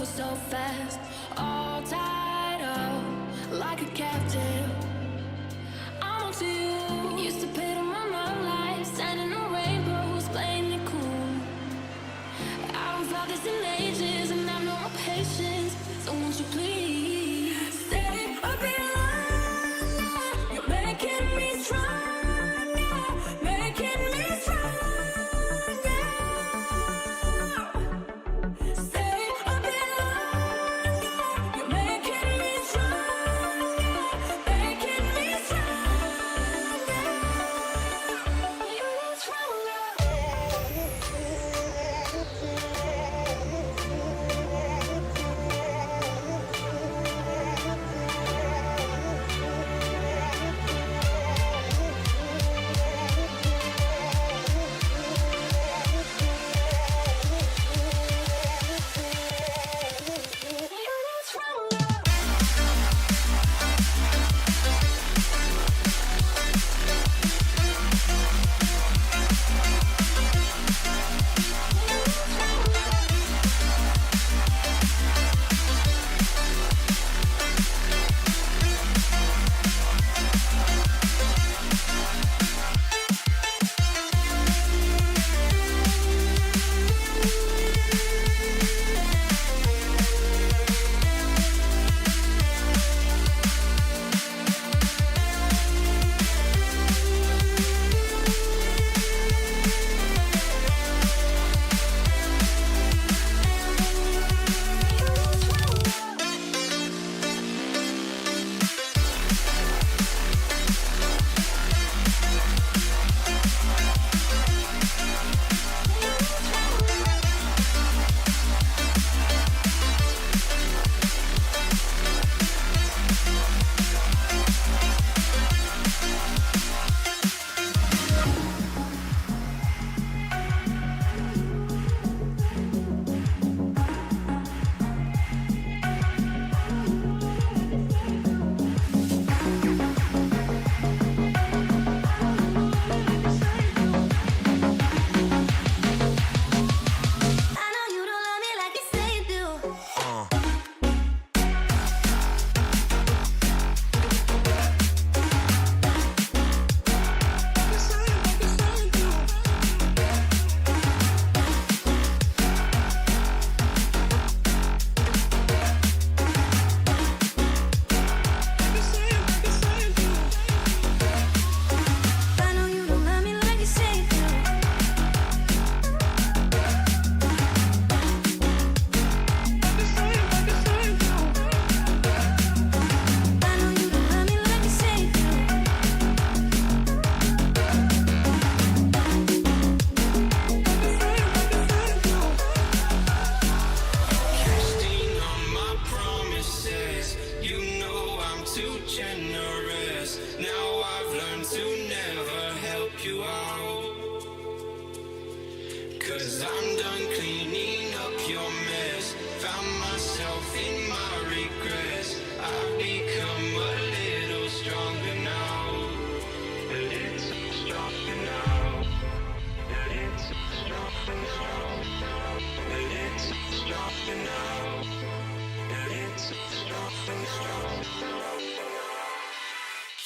so fast, all tied up like a captive. I'm on to you. Used to pay to my mom life, standing on rainbows, playing it cool. I haven't felt this in ages, and I've no more patience. So won't you please stay a bit longer? You're making me stronger, making me stronger. Stay a bit longer. You're making me stronger, making me stronger. You're stronger.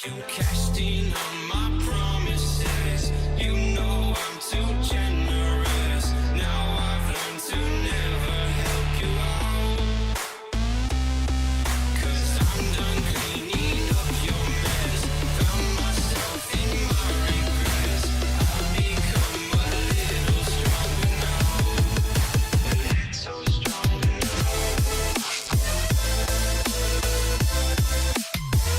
You cashed in on my promises. You know I'm too generous. Now I've learned to never help you out. 'Cause I'm done cleaning up your mess. Found myself in my regrets. I've become a little stronger now. A little stronger now.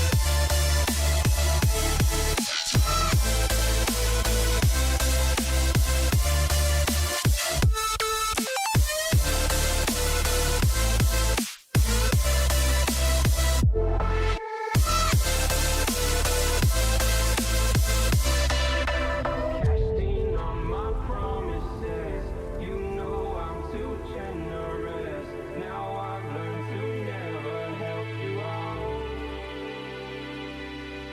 Casting on my promises. You know I'm too generous. Now I've learned to never help you out.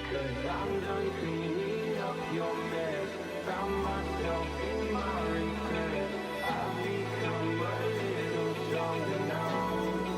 'Cause I'm done cleaning up your mess. Found myself in my regrets. I've become a little stronger now.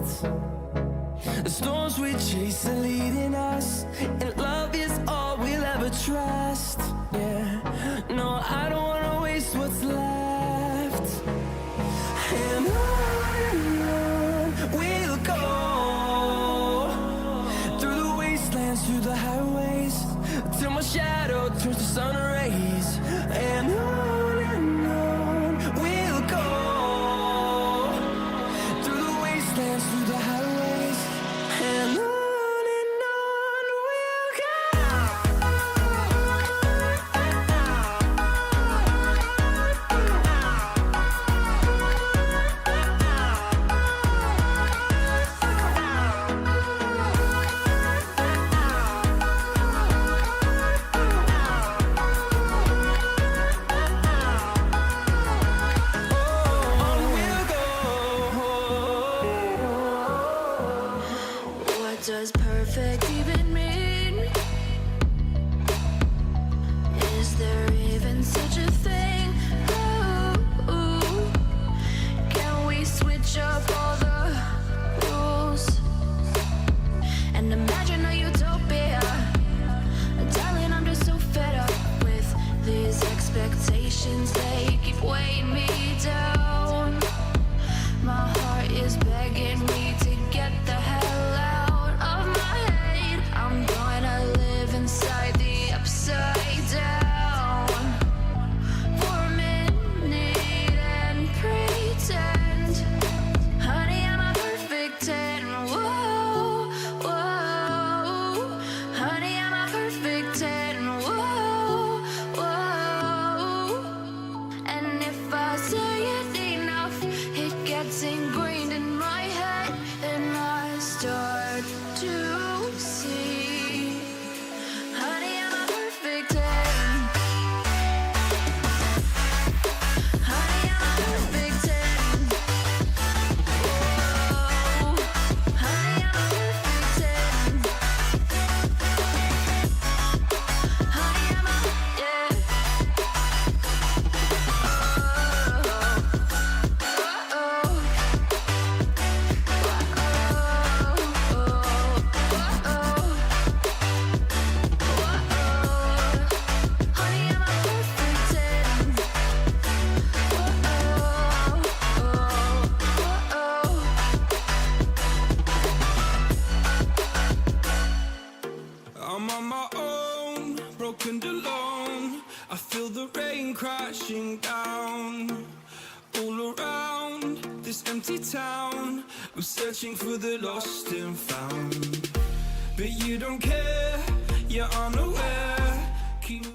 The storms we chase are leading us, and love is all we'll ever trust. Yeah, no, I don't wanna waste what's left. And on we'll go, through the wastelands, through the highways, till my shadow turns to sun rays. And on we'll go, through the wastelands, through the highways, and on we'll go. What does perfect even mean? Is there even such a thing? Ooh, can we switch up all the rules and imagine a utopia? Darling, I'm just so fed up with these expectations. They keep weighing me down. My heart is begging me to get the hell out of my head. I'm gonna live inside the upside down for a minute and pretend, honey, I'm a perfect 10. Whoa, whoa, honey, I'm a perfect 10. Whoa, whoa, and if I say it enough, it gets ingrained in my head, and I start to see, honey, I'm a perfect 10. Honey, I'm a perfect 10. Whoa, honey, I'm a perfect 10. Honey, I'm a, yeah. I'm on my own, broken and alone. I feel the rain crashing down all around this empty town. I'm searching for the lost and found, but you don't care, you're unaware. Keep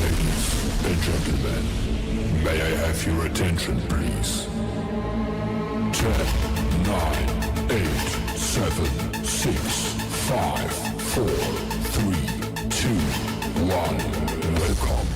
Ladies and gentlemen, may I have your attention, please? 10, 9, 8, 7, 6, 5, 4, 3, 2, 1. Welcome.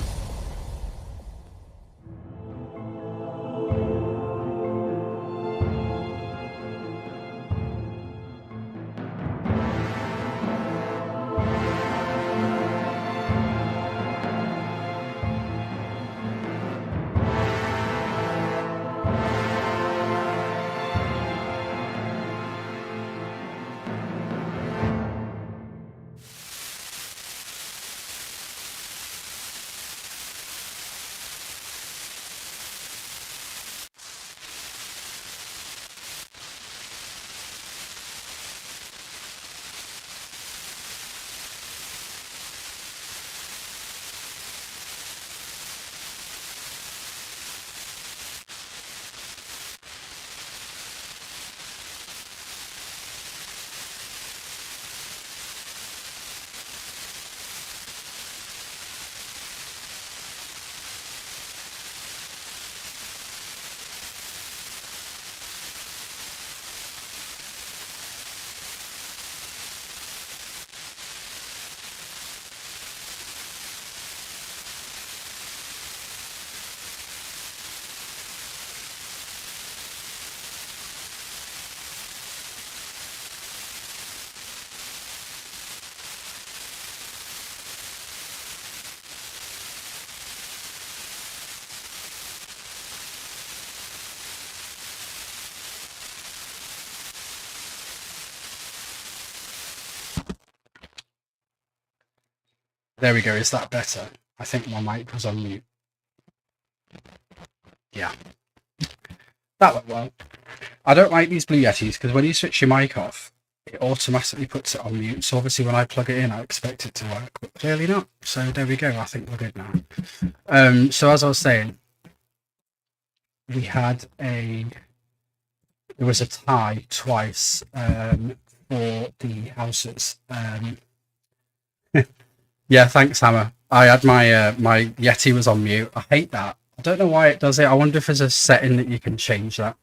There we go. Is that better? I think my mic was on mute. Yeah. That went well. I don't like these Blue Yetis because when you switch your mic off, it automatically puts it on mute. So obviously when I plug it in, I expect it to work, but clearly not. So there we go. I think we're good now. So as I was saying, we had there was a tie twice for the houses. Yeah, thanks, Hammer. I had my Yeti was on mute. I hate that. I don't know why it does it. I wonder if there's a setting that you can change that.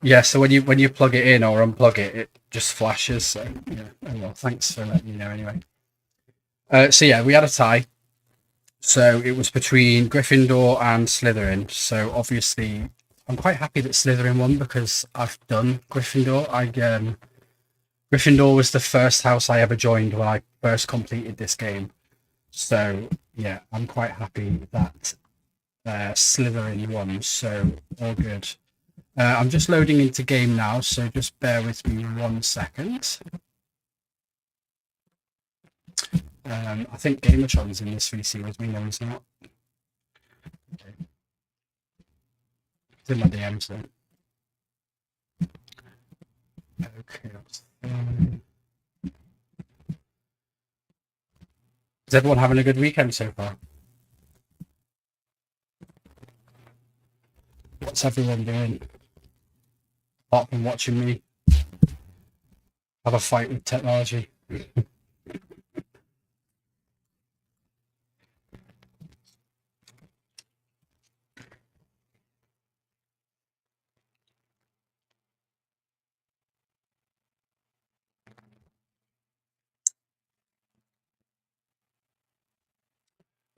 Yeah, so when you plug it in or unplug it, it just flashes. So yeah, oh well, thanks for letting me know anyway. So yeah, we had a tie. So it was between Gryffindor and Slytherin. So obviously, I'm quite happy that Slytherin won because I've done Gryffindor. Gryffindor was the first house I ever joined when I first completed this game. So yeah, I'm quite happy that Slytherin won. So all good. I'm just loading into game now, so just bear with me 1 second. I think Gamertron's in this VC with me, no he's not. Okay. It's in my DMs then. Okay. Is everyone having a good weekend so far? What's everyone doing? Apart from watching me have a fight with technology.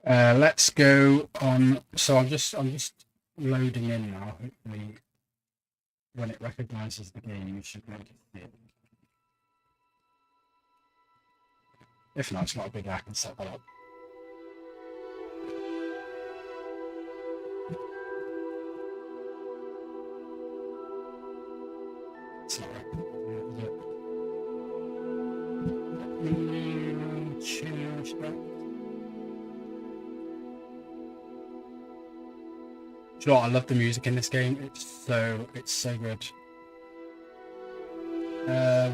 Let's go on. So I'm just loading in now. Hopefully, when it recognizes the game, you should make it. If not, it's not a big hack and set that up. It's not right. Change that. Do you know what? I love the music in this game. It's so good.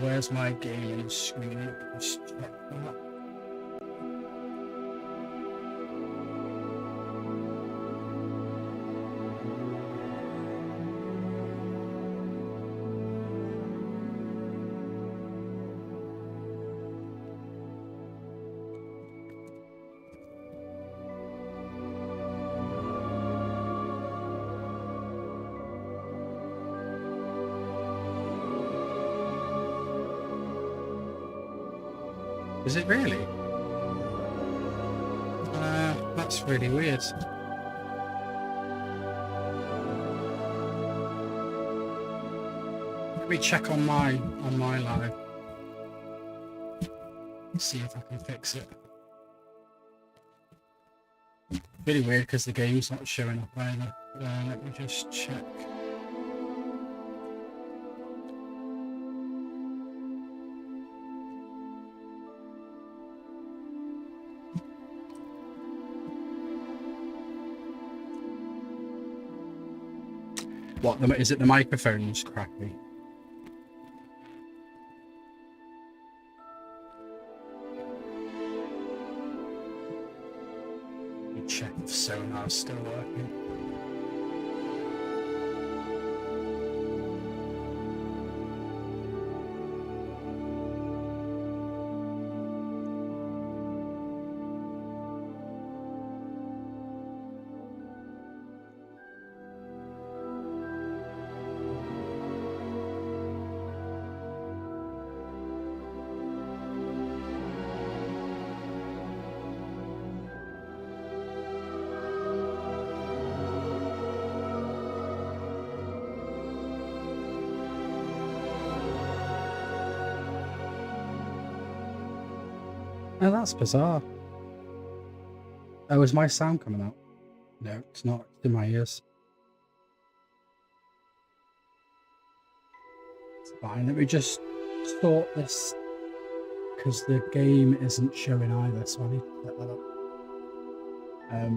Where's my gaming screen? Just check that. Is it really? That's really weird. Let me check on my live. See if I can fix it. Really weird because the game's not showing up either. Let me just check. What, is it the microphone's crappy? Let me check if sonar's still working. Oh, that's bizarre. Oh, is my sound coming out? No, it's not. It's in my ears. It's fine. Let me just sort this because the game isn't showing either, so I need to set that up.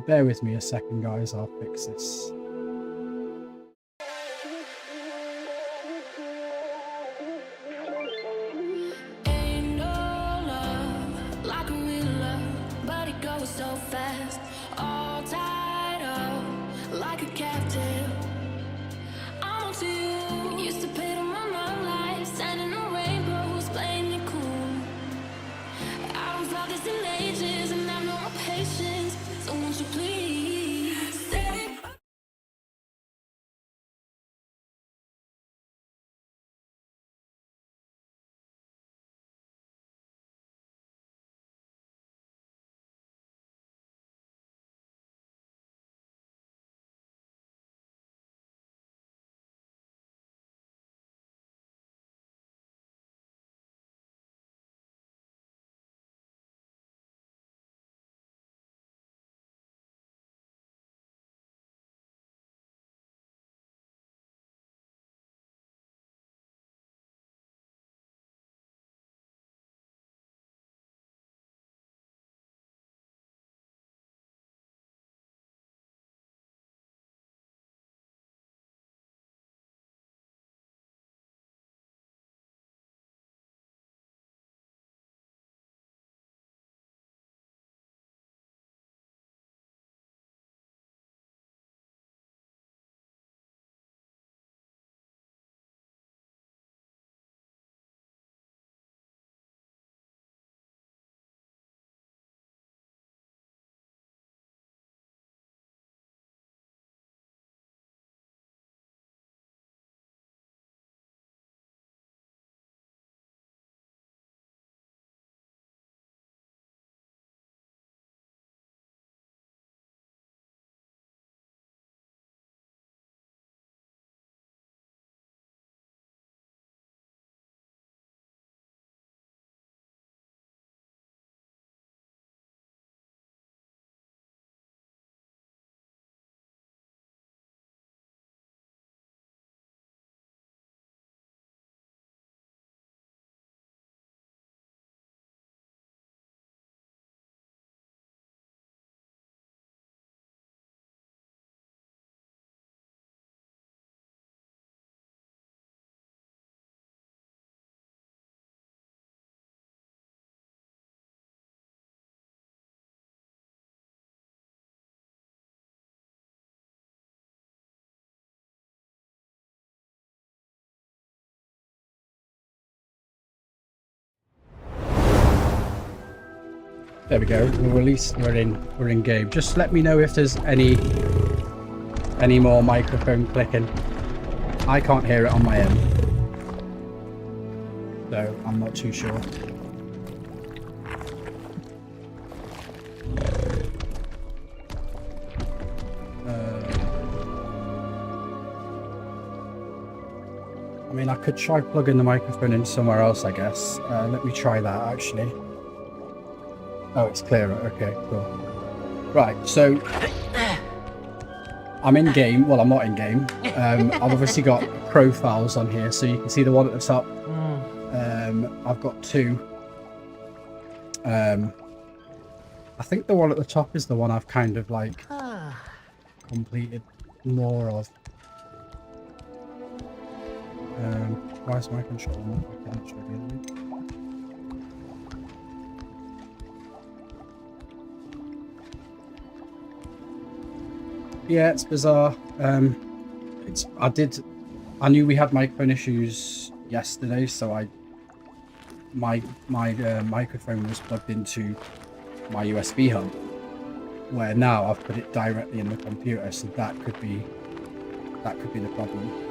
Bear with me a second, guys. I'll fix this. Ain't no love like a real love, but it goes so fast. All tied up like a captive. I'm to you. Used to pay to my mom life, standing on rainbows, playing it cool. I don't felt this in ages, and I know my patience. So won't you please stay? There we go. We're released. We're in game. Just let me know if there's any more microphone clicking. I can't hear it on my end, so I'm not too sure. I mean, I could try plugging the microphone in somewhere else, I guess. Let me try that, actually. Oh, it's clearer. Okay, cool. Right, so I'm in game. Well, I'm not in game. I've obviously got profiles on here, so you can see the one at the top. I've got two. I think the one at the top is the one I've kind of like completed more of. Why is my controller not working? Actually, yeah, it's bizarre. I knew we had microphone issues yesterday, so my microphone was plugged into my USB hub, where now I've put it directly in the computer, so that could be the problem.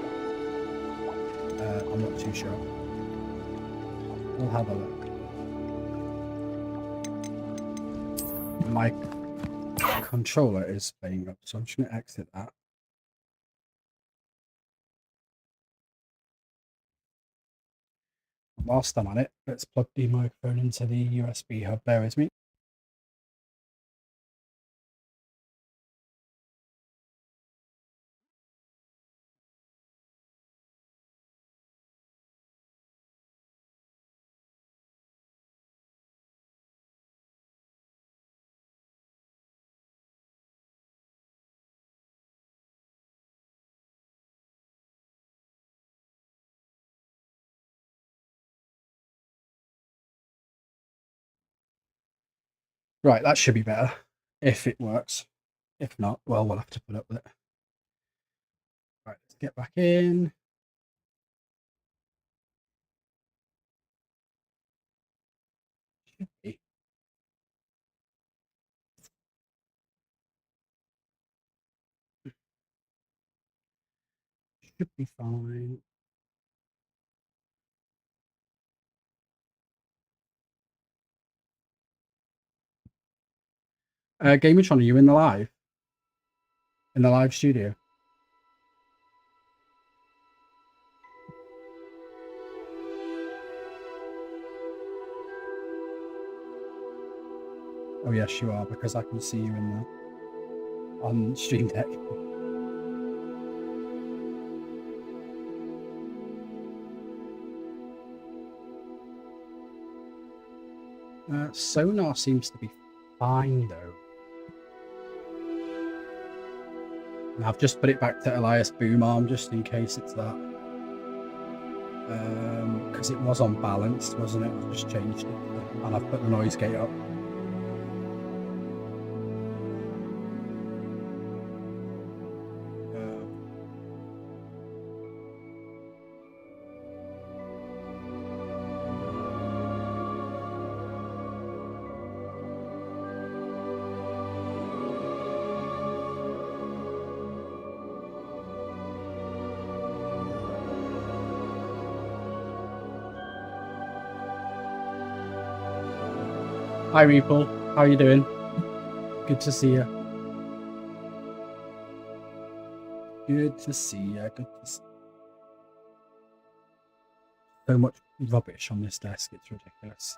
I'm not too sure. We'll have a look. My controller is playing up, so I'm just going to exit that. Whilst I'm on it, let's plug the microphone into the USB hub. Bear with me. Right, that should be better if it works. If not, well, we'll have to put up with it. Right, let's get back in. Should be. Should be fine. Gamertron, are you in the live? In the live studio? Oh yes, you are, because I can see you in the on Stream Deck. Sonar seems to be fine though. And I've just put it back to 𝗟𝗚𝗡𝗏 boom arm just in case it's that. Because it was unbalanced, wasn't it? I've just changed it. And I've put the noise gate up. Hi, Reeple. How are you doing? Good to see you. Good to see you. Good to see you. So much rubbish on this desk. It's ridiculous.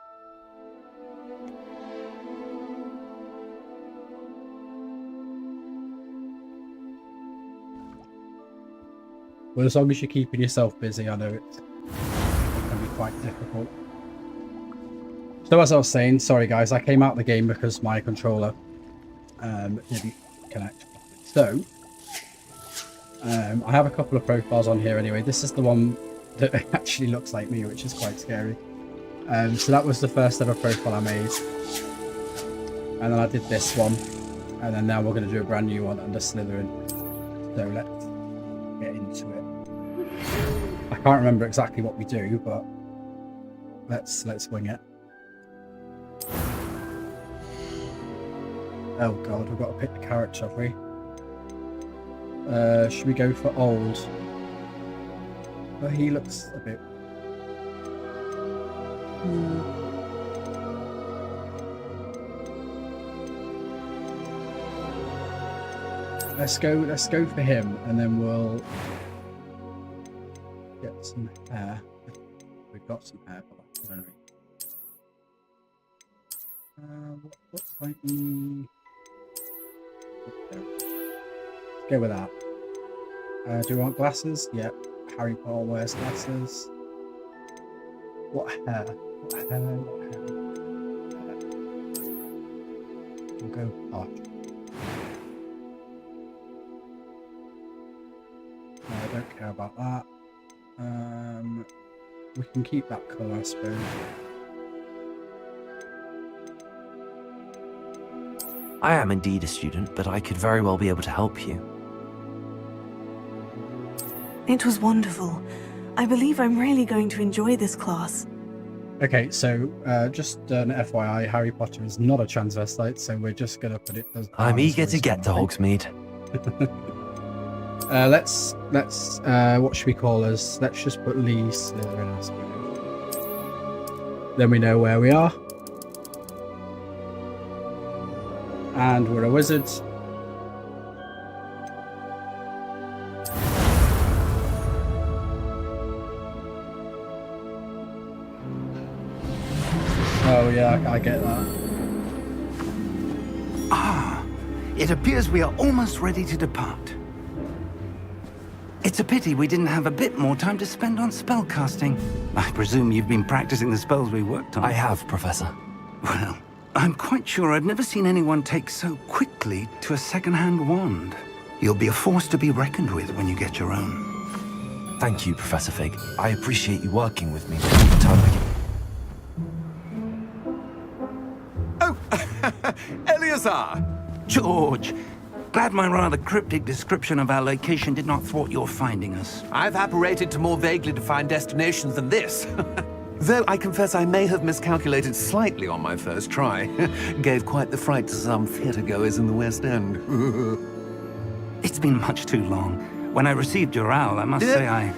Well, as long as you're keeping yourself busy, I know it can be quite difficult. So as I was saying, sorry guys, I came out of the game because my controller didn't connect. So I have a couple of profiles on here anyway. This is the one that actually looks like me, which is quite scary. So that was the first ever profile I made. And then I did this one. And then now we're going to do a brand new one under Slytherin. So let's get into it. I can't remember exactly what we do, but let's wing it. Oh god, we've got to pick the character, have we? Should we go for old? Well, he looks a bit... Let's go for him, and then we'll get some hair. We've got some hair for that, don't we? What's like me? Let's go with that. Do we want glasses? Yep. Harry Potter wears glasses. What hair? What hair? What hair? We'll go arch. No, I don't care about that. We can keep that colour, I suppose. I am indeed a student, but I could very well be able to help you. It was wonderful. I believe I'm really going to enjoy this class. Okay, so just an FYI, Harry Potter is not a transvestite, so we're just going to put it as... I'm eager to get to Hogsmeade. Let's what should we call us? Let's just put Lee Slytherin, I suppose. Then we know where we are. And we're a wizard. Oh yeah, I get that. It appears we are almost ready to depart. It's a pity we didn't have a bit more time to spend on spellcasting. I presume you've been practicing the spells we worked on. I have, Professor. Well, I'm quite sure I've never seen anyone take so quickly to a second-hand wand. You'll be a force to be reckoned with when you get your own. Thank you, Professor Fig. I appreciate you working with me all the time. Oh, Eleazar! George, glad my rather cryptic description of our location did not thwart your finding us. I've apparated to more vaguely defined destinations than this. Though I confess I may have miscalculated slightly on my first try. Gave quite the fright to some theatre-goers in the West End. It's been much too long. When I received your owl, I must say I...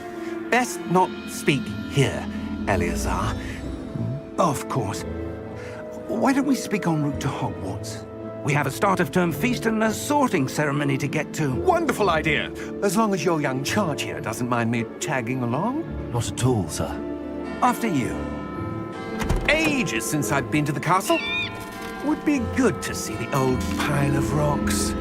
Best not speak here, Eleazar. Of course. Why don't we speak en route to Hogwarts? We have a start-of-term feast and a sorting ceremony to get to. Wonderful idea! As long as your young charge here doesn't mind me tagging along. Not at all, sir. After you. Ages since I've been to the castle. Would be good to see the old pile of rocks.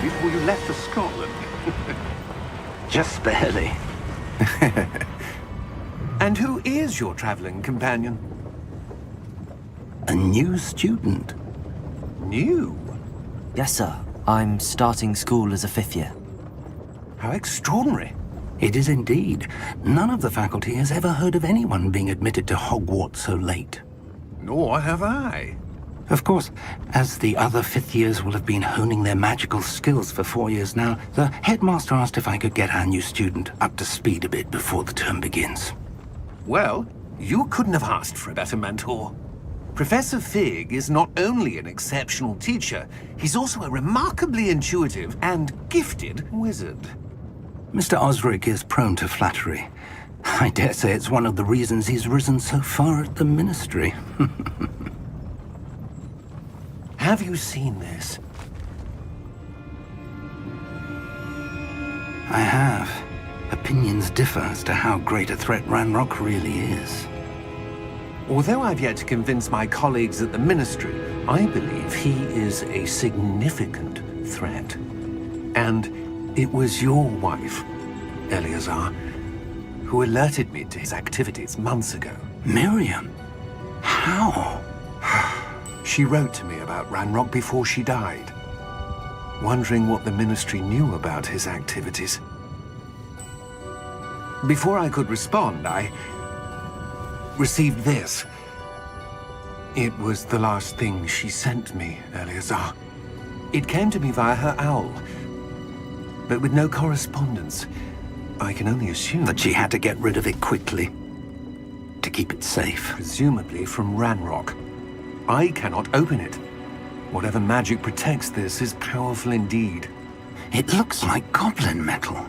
Before you left for Scotland. Just barely. And who is your traveling companion? A new student. New? Yes, sir. I'm starting school as a 5th year. How extraordinary. It is indeed. None of the faculty has ever heard of anyone being admitted to Hogwarts so late. Nor have I. Of course, as the other 5th years will have been honing their magical skills for 4 years now, the headmaster asked if I could get our new student up to speed a bit before the term begins. Well, you couldn't have asked for a better mentor. Professor Fig is not only an exceptional teacher, he's also a remarkably intuitive and gifted wizard. Mr. Osric is prone to flattery. I dare say it's one of the reasons he's risen so far at the Ministry. Have you seen this? I have. Opinions differ as to how great a threat Ranrock really is. Although I've yet to convince my colleagues at the Ministry, I believe he is a significant threat. And it was your wife, Eleazar, who alerted me to his activities months ago. Miriam? How? She wrote to me about Ranrock before she died, wondering what the Ministry knew about his activities. Before I could respond, I received this. It was the last thing she sent me, Eleazar. It came to me via her owl, but with no correspondence. I can only assume that she had to get rid of it quickly, to keep it safe. Presumably from Ranrock. I cannot open it. Whatever magic protects this is powerful indeed. It looks like goblin metal.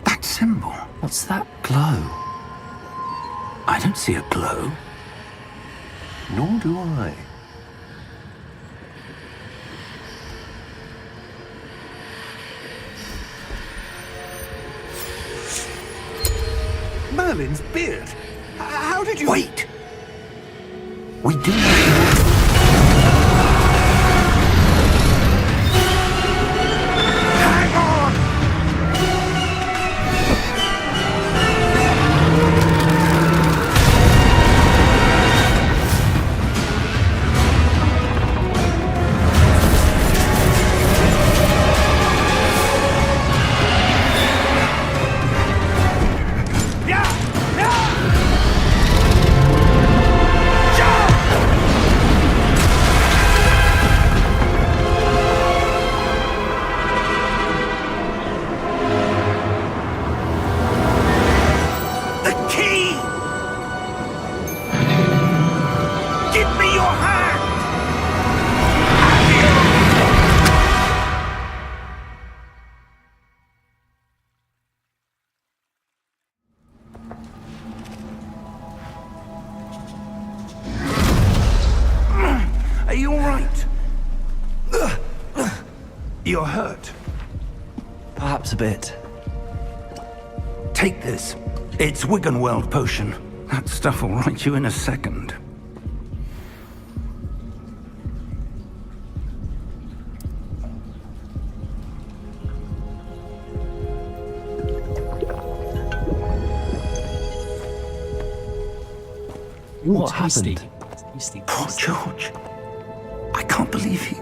That symbol. What's that glow? I don't see a glow. Nor do I. Merlin's beard. How did you... Wait! We do not... You're hurt. Perhaps a bit. Take this. It's 𝗤𝗏𝗏𝗏 potion. That stuff will right you in a second. Ooh, What tasty. happened? Tasty, Poor tasty. George. I can't believe he...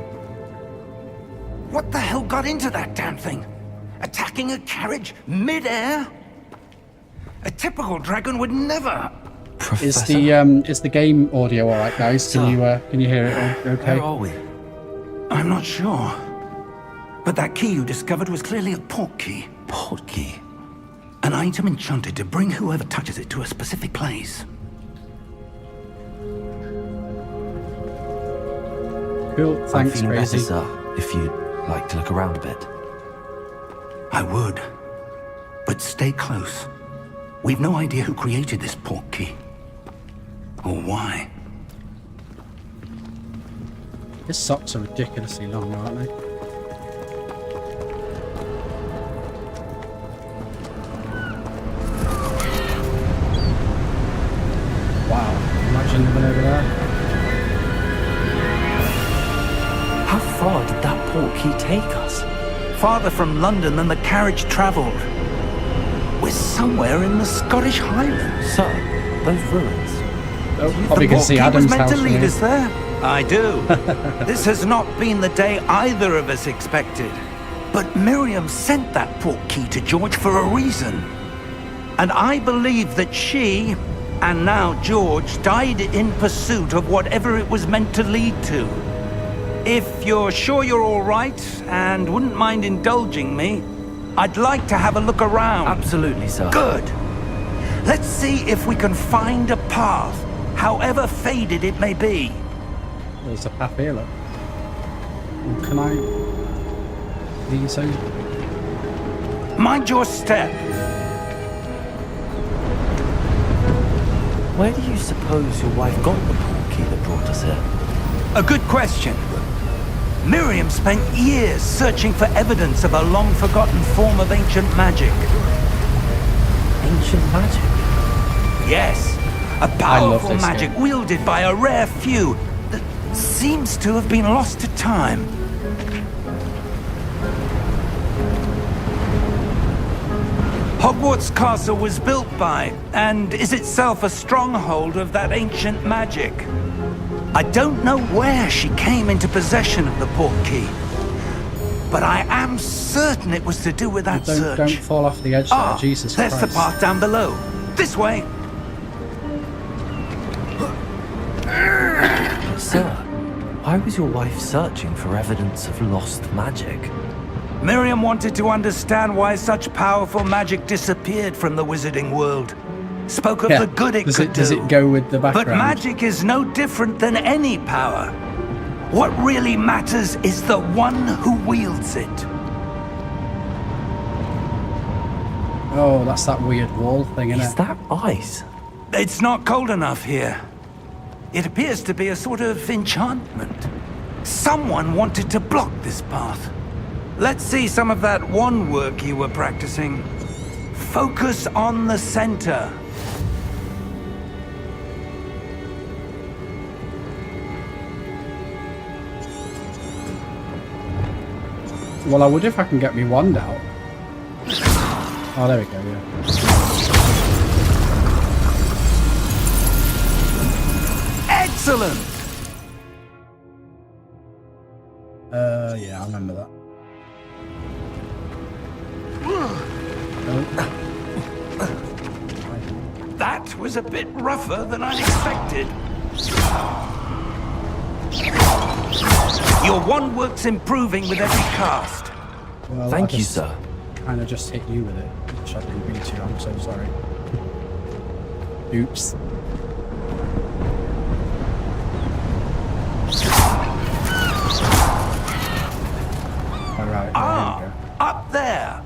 What the hell got into that damn thing? Attacking a carriage mid-air? A typical dragon would never... Is the game audio all right, guys? Can you hear it? Okay. Where are we? I'm not sure. But that key you discovered was clearly a port key. Port key. An item enchanted to bring whoever touches it to a specific place. Cool. I'm Thanks, feeling better, Crazy. sir. If you'd like to look around a bit. I would. But stay close. We've no idea who created this port key. Or why. His socks are ridiculously long, aren't they? Wow. Imagine living over there. How far did that port key take us? Farther from London than the carriage travelled. We're somewhere in the Scottish Highlands. Sir, those ruins. Oh, probably can see He was Adam's meant house to from lead here. us there. I do. This has not been the day either of us expected. But Miriam sent that port key to George for a reason. And I believe that she, and now George, died in pursuit of whatever it was meant to lead to. If you're sure you're all right and wouldn't mind indulging me, I'd like to have a look around. Absolutely, sir. Good. Let's see if we can find a path, however faded it may be. There's a path here, look. Can I... These are... Mind your step. Where do you suppose your wife got the port key that brought us here? A good question. Miriam spent years searching for evidence of a long-forgotten form of ancient magic. Ancient magic? Yes, a love powerful this magic game. wielded by a rare few that seems to have been lost to time. Hogwarts Castle was built by, and is itself a stronghold of that ancient magic. I don't know where she came into possession of the port key, but I am certain it was to do with that search. Don't fall off the edge there, Jesus there's Christ. the path down below. This way. Sir, why was your wife searching for evidence of lost magic? Miriam wanted to understand why such powerful magic disappeared from the wizarding world. Spoke of the good it could do. Does it go with the background? But magic is no different than any power. What really matters is the one who wields it. Oh, that's that weird wall thing, isn't Is it? that ice? It's not cold enough here. It appears to be a sort of enchantment. Someone wanted to block this path. Let's see some of that wand work you were practicing. Focus on the center. Well, I wonder if I can get me wand out. Oh, there we go, yeah. Excellent! Yeah, I remember that. That was a bit rougher than I'd expected. Your wand work's improving with every cast. Well, Thank you, sir. Kind of just hit you with it, which I didn't mean to. I'm so sorry. Oops. All right. There we go. Up there!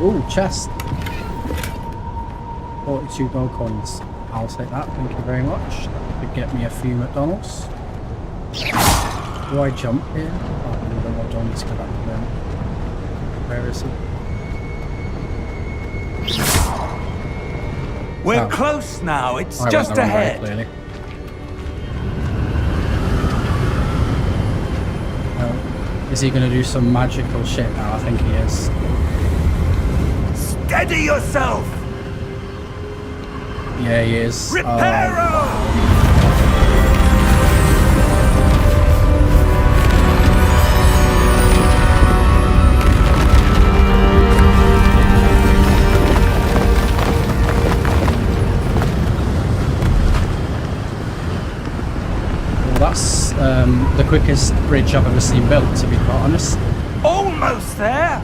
Ooh, chest. 42 gold coins. I'll take that, thank you very much. That could get me a few McDonald's. Do I jump here? Oh, the McDonald's go back to them. Where is he? We're Oh. close now. It's I just went the wrong way, ahead. clearly. Is he going to do some magical shit now? I think he is. Steady yourself! Yeah, he is. Reparo! Well, that's the quickest bridge I've ever seen built, to be quite honest. Almost there!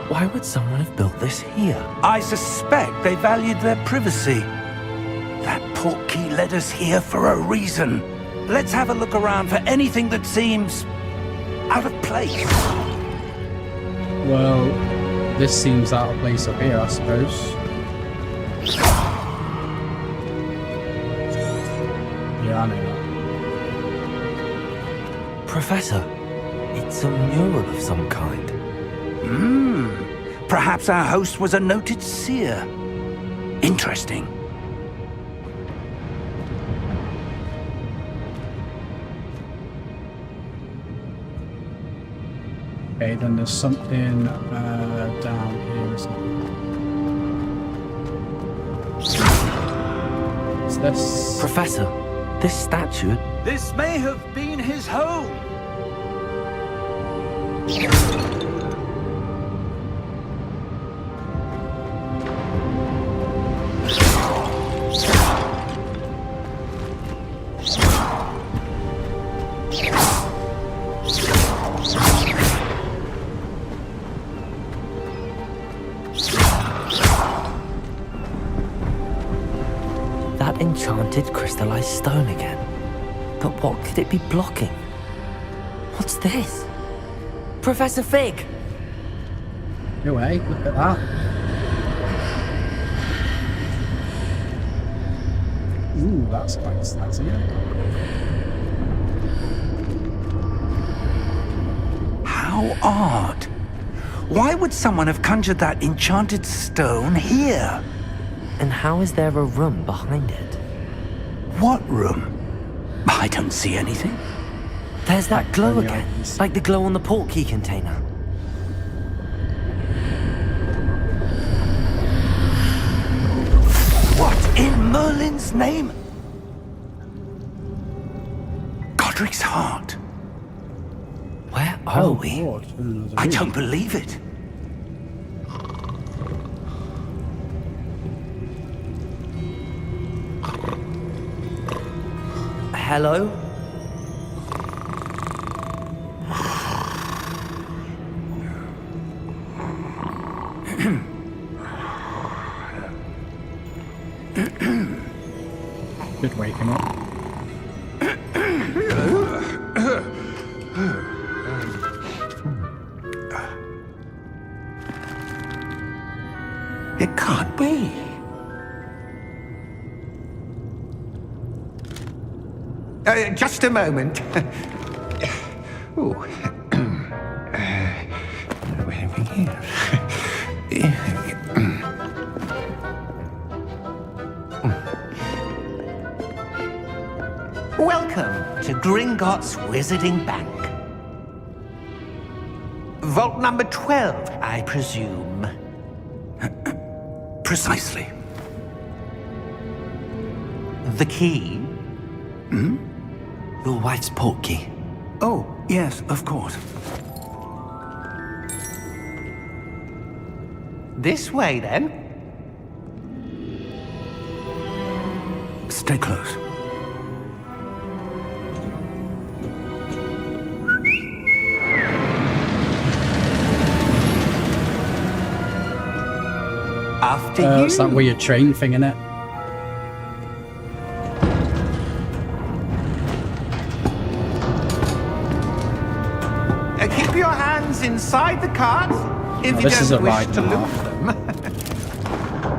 Why would someone have built this here? I suspect they valued their privacy. That portkey led us here for a reason. Let's have a look around for anything that seems out of place. Well, this seems out of place up here, I suppose. Yeah, I know that. Professor, it's a mural of some kind. Perhaps our host was a noted seer. Interesting. Okay, then there's something down here, isn't there? What's this? Professor, this statue... This may have been his home. That enchanted crystallized stone again. But what could it be blocking? What's this? Professor Fig! No way, look at that. Ooh, that's quite snazzy. How odd. Why would someone have conjured that enchanted stone here? And how is there a room behind it? What room? I don't see anything. There's that glow the again, eyes. like the glow on the portkey container. What in Merlin's name? Godric's heart. Where are we? Lord. Ooh, there's a I room. don't believe it. Hello? Good waking up. It can't be. Just a moment. Ooh. What have we here? Welcome to Gringotts Wizarding Bank. Vault number 12, I presume. Precisely. The key? Your wife's portkey. Oh, yes, of course. This way, then. Stay close. after you. It's that weird train thing, innit? Keep your hands inside the cart if you This is a don't wish ride to and a lose half. them.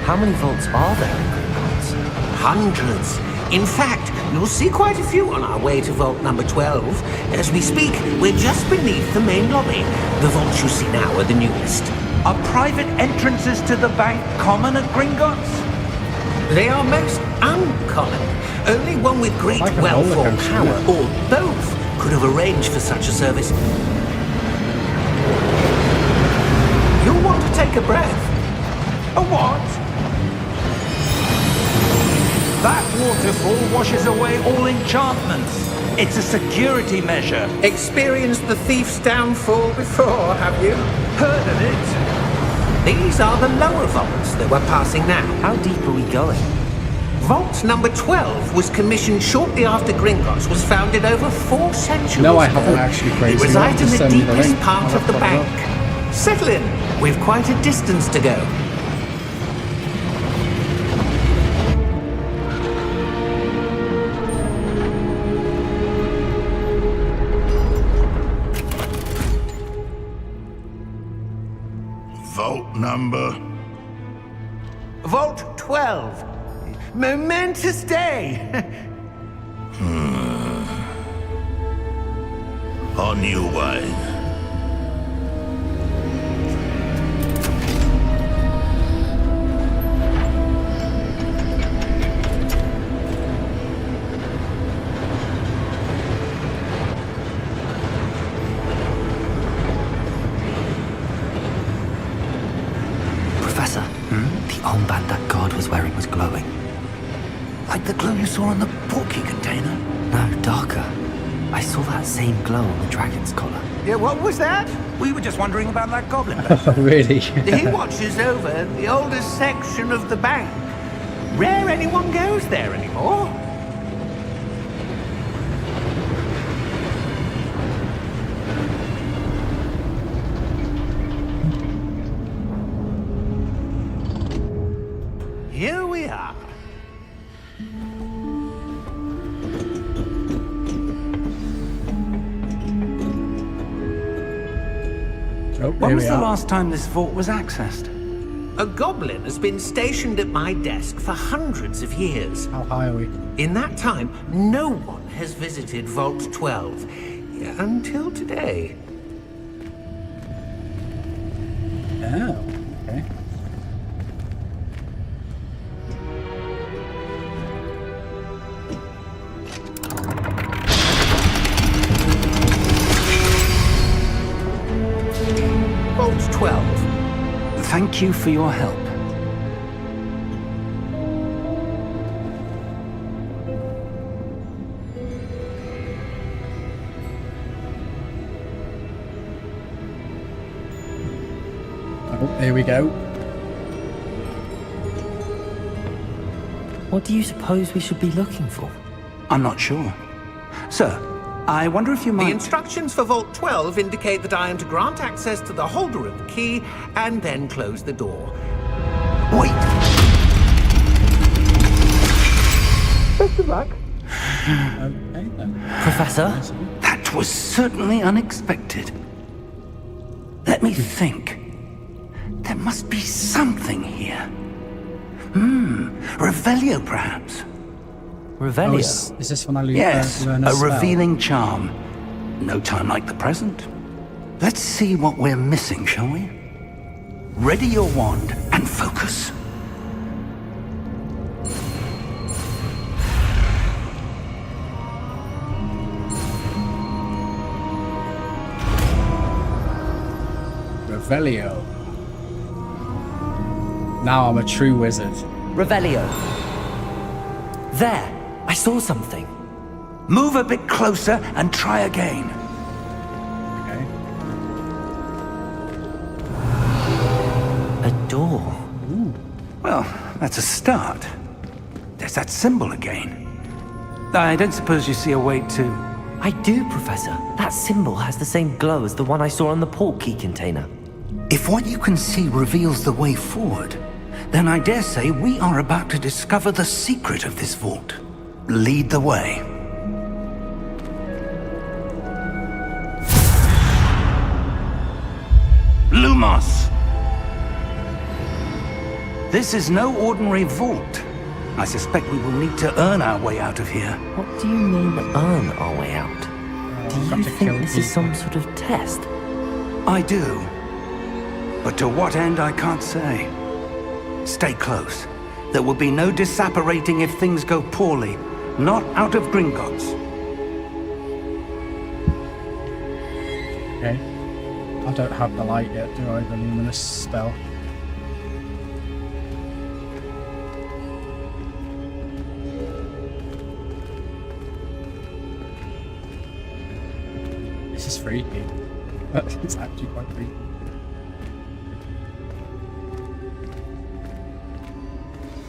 How many vaults are there in Gringotts? Hundreds. In fact, you'll see quite a few on our way to vault number 12. As we speak, we're just beneath the main lobby. The vaults you see now are the newest. Are private entrances to the bank common at Gringotts? They are most uncommon. Only one with great Like a wealth roller or coaster, power, isn't or both, could have arranged for such a service. You'll want to take a breath. A what? That waterfall washes away all enchantments. It's a security measure. Experienced the thief's downfall before, have you? Heard of it? These are the lower vaults that we're passing now. How deep are we going? Vault number 12 was commissioned shortly after Gringotts was founded over 4 centuries No, I ago. haven't actually, Crazy. It You resides have in to the send me the deepest link. part I'll of the have to look. bank. Settle in. We've quite a distance to go. Vault number. Vault 12. Momentous day. On your way. Professor, the armband that guard was wearing was glowing. Like the glow you saw on the portkey container? No, darker. I saw that same glow on the dragon's collar. Yeah, what was that? We were just wondering about that goblin. Oh, really? He watches over the oldest section of the bank. Rare anyone goes there anymore. Here we are. Oh, When here was we the are. last time this vault was accessed? A goblin has been stationed at my desk for hundreds of years. How high are we? In that time, no one has visited Vault 12. Until today. Oh, okay. Vault 12. Thank you for your help. Oh, here we go. What do you suppose we should be looking for? I'm not sure. Sir, I wonder if you The might... instructions for Vault 12 indicate that I am to grant access to the holder of the key and then close the door. Wait! Best of luck. Okay, then. Professor? That was certainly unexpected. Let me think. There must be something here. Revelio, perhaps? Revelio? Oh, is this when I Yes, learn a spell? revealing charm. No time like the present. Let's see what we're missing, shall we? Ready your wand and focus. Revelio. Now I'm a true wizard. Revelio. There! I saw something. Move a bit closer and try again. Okay. A door. Well, that's a start. There's that symbol again. I don't suppose you see a way to... I do, Professor. That symbol has the same glow as the one I saw on the port key container. If what you can see reveals the way forward, then I dare say we are about to discover the secret of this vault. Lead the way. Lumos! This is no ordinary vault. I suspect we will need to earn our way out of here. What do you mean, earn our way out? Do you think this is some sort of test? I do. But to what end, I can't say. Stay close. There will be no disapparating if things go poorly. Not out of Gringotts. Okay. I don't have the light yet, do I? The luminous spell. This is freaky. It's actually quite freaky.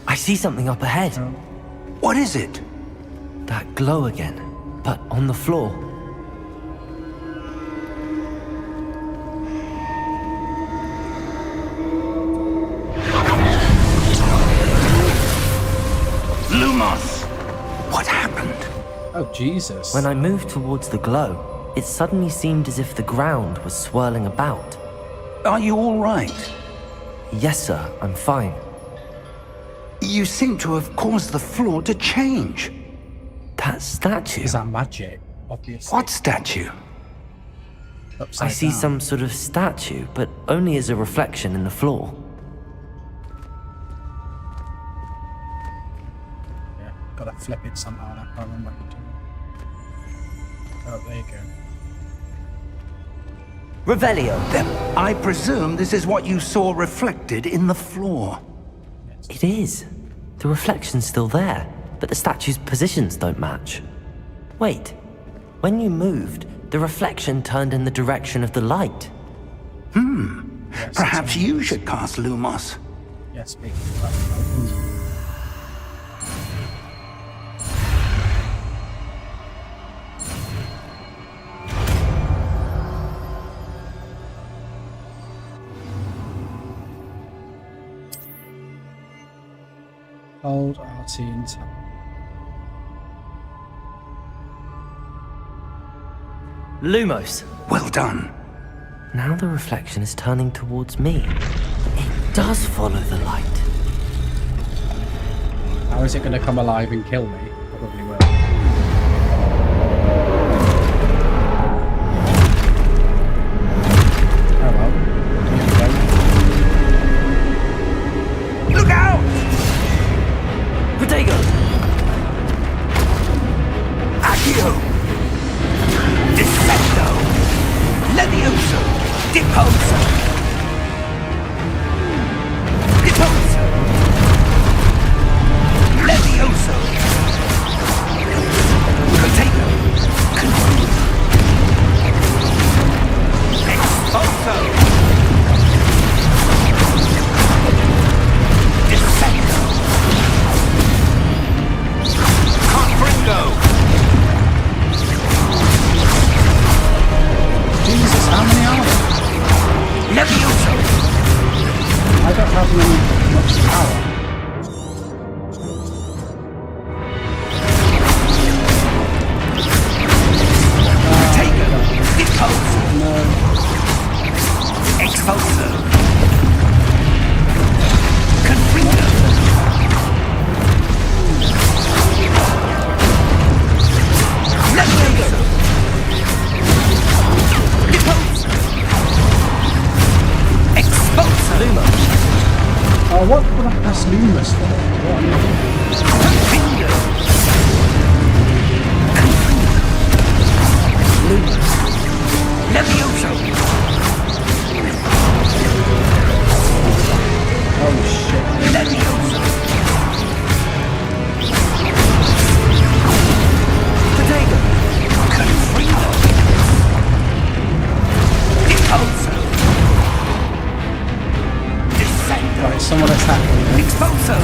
I see something up ahead. Oh. What is it? That glow again, but on the floor. Lumos! What happened? Oh, Jesus. When I moved towards the glow, it suddenly seemed as if the ground was swirling about. Are you all right? Yes, sir, I'm fine. You seem to have caused the floor to change. That statue. Is that magic? Obviously. What statue? Upside I see down. some sort of statue, but only as a reflection in the floor. Yeah, gotta flip it somehow, and I can't remember what to do. Oh, there you go. Revelio. Then I presume this is what you saw reflected in the floor. It is. The reflection's still there, but the statue's positions don't match. Wait. When you moved, the reflection turned in the direction of the light. Yes, Perhaps you should cast Lumos. Yes, speaking of that. 𝗙𝗢𝗡𝗏. Lumos. Well done. Now the reflection is turning towards me. It does follow the light. How is it going to come alive and kill me? Probably will. Oh well. Here we go. Look out! Protego! Accio! Descendo! Levioso! Deposo! Deposo! Levioso! Protego! Confuso! Expulso! Descendo! Confringo! Jesus, how many are there? Levioso! I don't have much power. Protego! Deposo! No. Expulso! Confringo! Levioso! Deposo! Expulso! Oh, what would I press Lumos for? What? Confringo! Levioso! Oh shit. Levioso! Protego! Confringo! Deposo! Descendo! Right, someone attacking me. Expulso!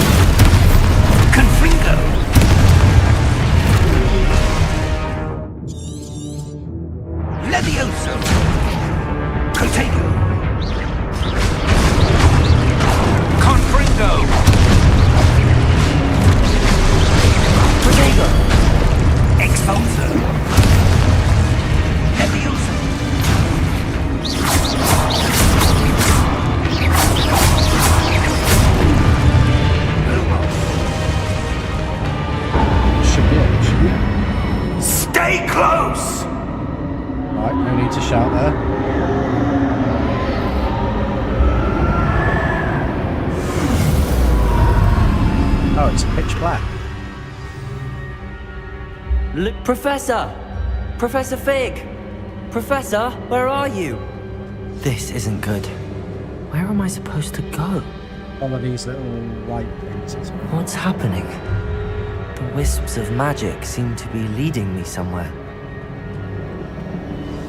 Confringo! Protego! Confringo! Protego! Expulsor! Leviosa! Should be it, should be it. Stay close! Right, no need to shout there. Oh, it's pitch black. Look, Professor! Professor Fig! Professor, where are you? This isn't good. Where am I supposed to go? All of these little white things as well. What's happening? The wisps of magic seem to be leading me somewhere.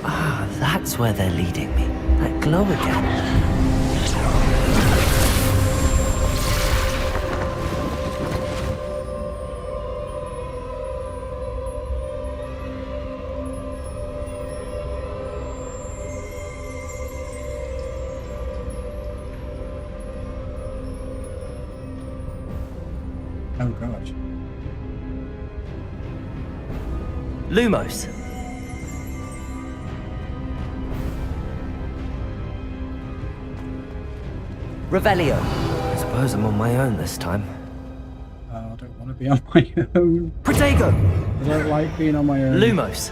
Ah, that's where they're leading me. That glow again. Oh gosh. Lumos. Revelio. I suppose I'm on my own this time. I don't want to be on my own. Protego. I don't like being on my own. Lumos.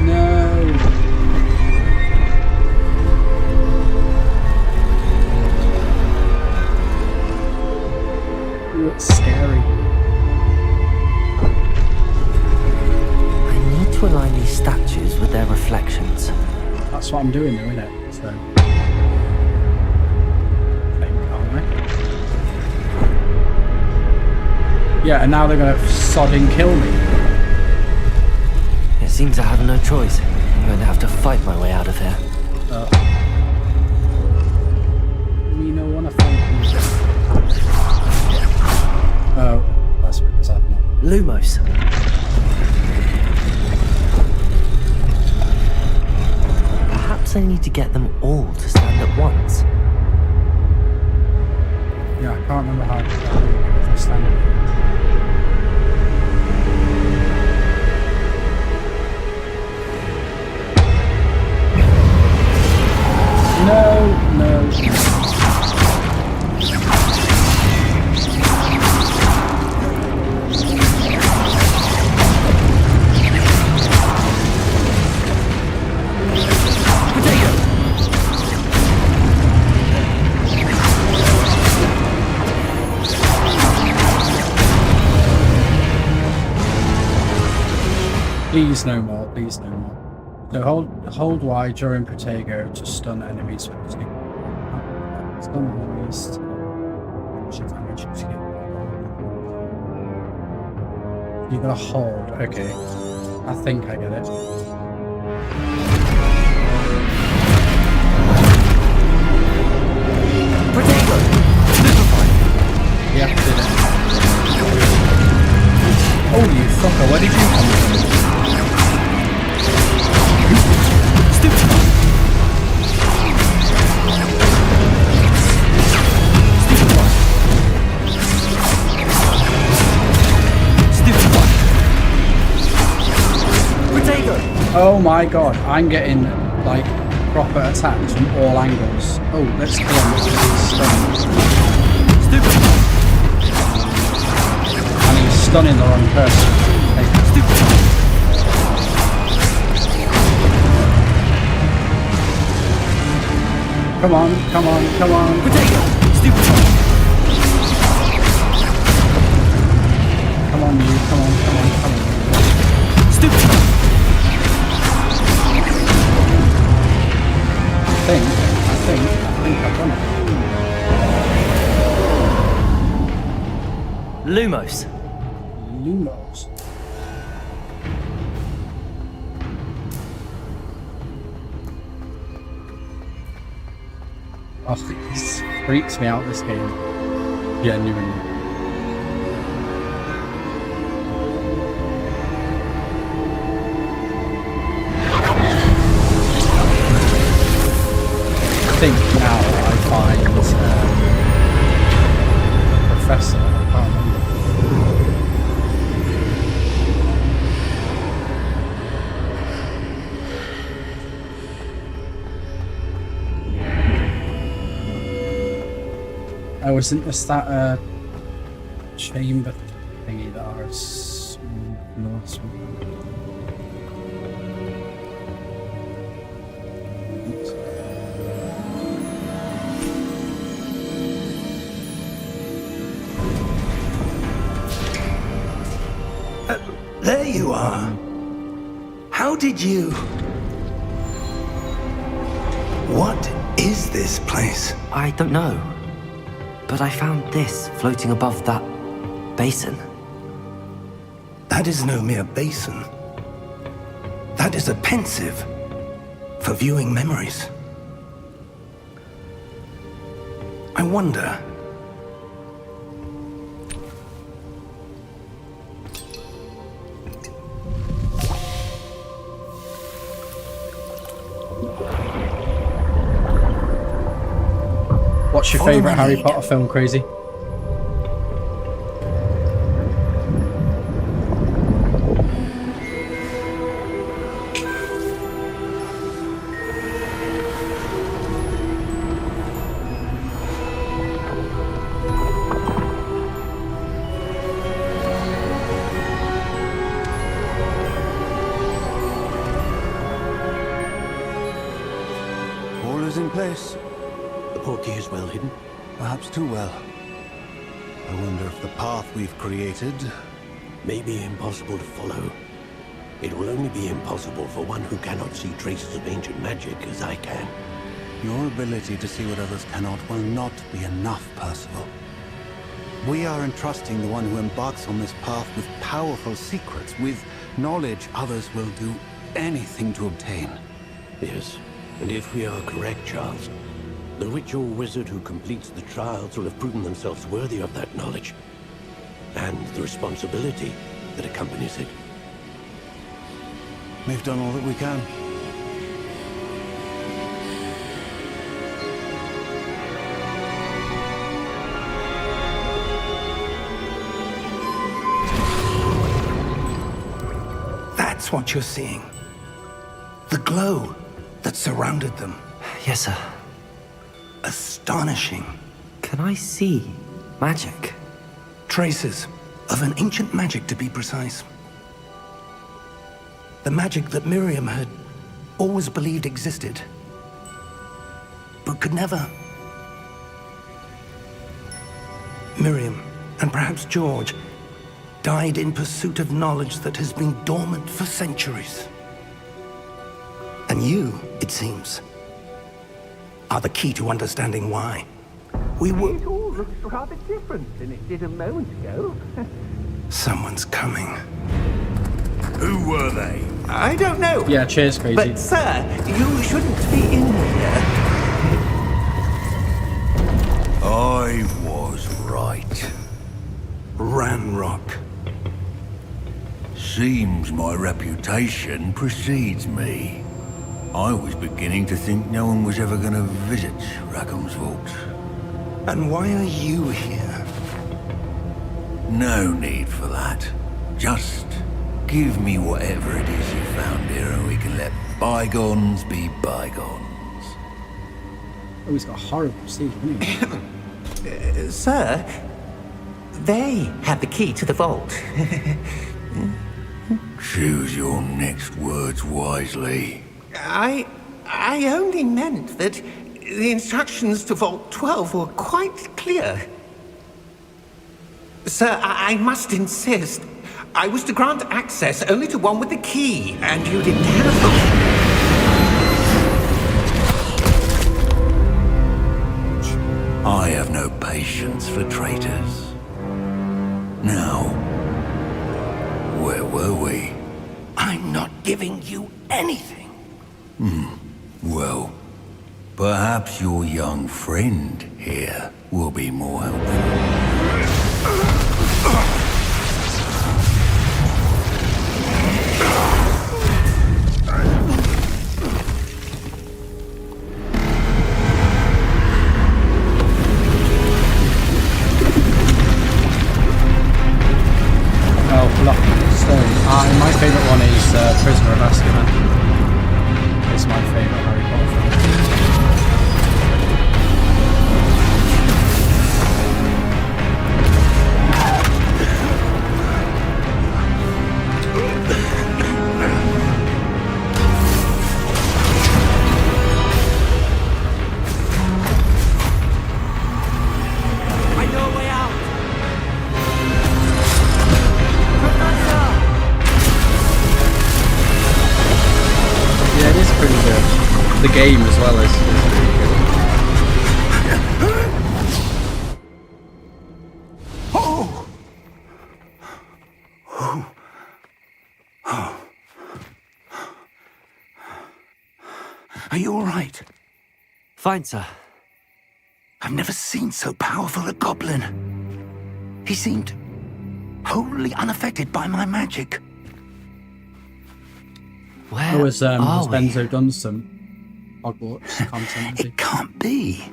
No. Ooh, it's scary. I need to align these statues with their reflections. That's what I'm doing though, isn't it? So. Think, aren't they? Yeah, and now they're gonna sodding kill me. It seems I have no choice. I'm going to have to fight my way out of here. Me no wanna fight me. Oh, that's because I'm not. Lumos. Perhaps I need to get them all to stand at once. Yeah, I can't remember how to stand it. No. Please no more, please no more. So hold Y during Protego to stun enemies with his stun enemies to damage to get. You gotta hold, okay. I think I get it. Protego! Yeah, did it. Oh, you fucker, where did you come from? Stupid! Oh my god, I'm getting like proper attacks from all angles. Oh, let's kill him. Stupid! And he's stunning the wrong person. Hey. Stupid! Come on, come on, come on. Potato! Stupid! Come on, you, come on, come on, come on. Stupid! I think I've done it. Lumos. Lumos. Oh, this freaks me out, this game. Genuinely. isn't this that chamber thingy that I was last one? There you are. How did you... What is this place? I don't know. But I found this floating above that basin. That is no mere basin. That is a pensive for viewing memories. I wonder... What's your favourite Harry Potter film, Crazy? All is in place. The portkey is well hidden. Perhaps too well. I wonder if the path we've created... May be impossible to follow. It will only be impossible for one who cannot see traces of ancient magic as I can. Your ability to see what others cannot will not be enough, Percival. We are entrusting the one who embarks on this path with powerful secrets, with knowledge others will do anything to obtain. Yes, and if we are correct, Charles, the witch or wizard who completes the trials will have proven themselves worthy of that knowledge, and the responsibility that accompanies it. We've done all that we can. That's what you're seeing. The glow that surrounded them. Yes, sir. Astonishing. Can I see magic? Traces of an ancient magic, to be precise. The magic that Miriam had always believed existed, but could never. Miriam, and perhaps George, died in pursuit of knowledge that has been dormant for centuries. And you, it seems, are the key to understanding why. We were... It all looks rather different than it did a moment ago. Someone's coming. Who were they? I don't know. Yeah, cheers, Crazy. But, sir, you shouldn't be in here. I was right. Ranrock. Seems my reputation precedes me. I was beginning to think no one was ever going to visit Rackham's vault. And why are you here? No need for that. Just give me whatever it is you found here and we can let bygones be bygones. Oh, he's got a horrible Steve, hasn't he? Sir, they have the key to the vault. Choose your next words wisely. I only meant that the instructions to Vault 12 were quite clear. Sir, I must insist. I was to grant access only to one with the key, and you didn't have them. I have no patience for traitors. Now, where were we? I'm not giving you anything. Well, perhaps your young friend here will be more helpful. Oh, Lock Stone. My favourite one is Prisoner of Azkaban. It's my favourite Harry Potter film. the game as well is really good. Oh! Oh! Oh! Are you all right? Fine, sir. I've never seen so powerful a goblin. He seemed wholly unaffected by my magic. Where It was are we? Benzo done some Hogwarts content. It can't be.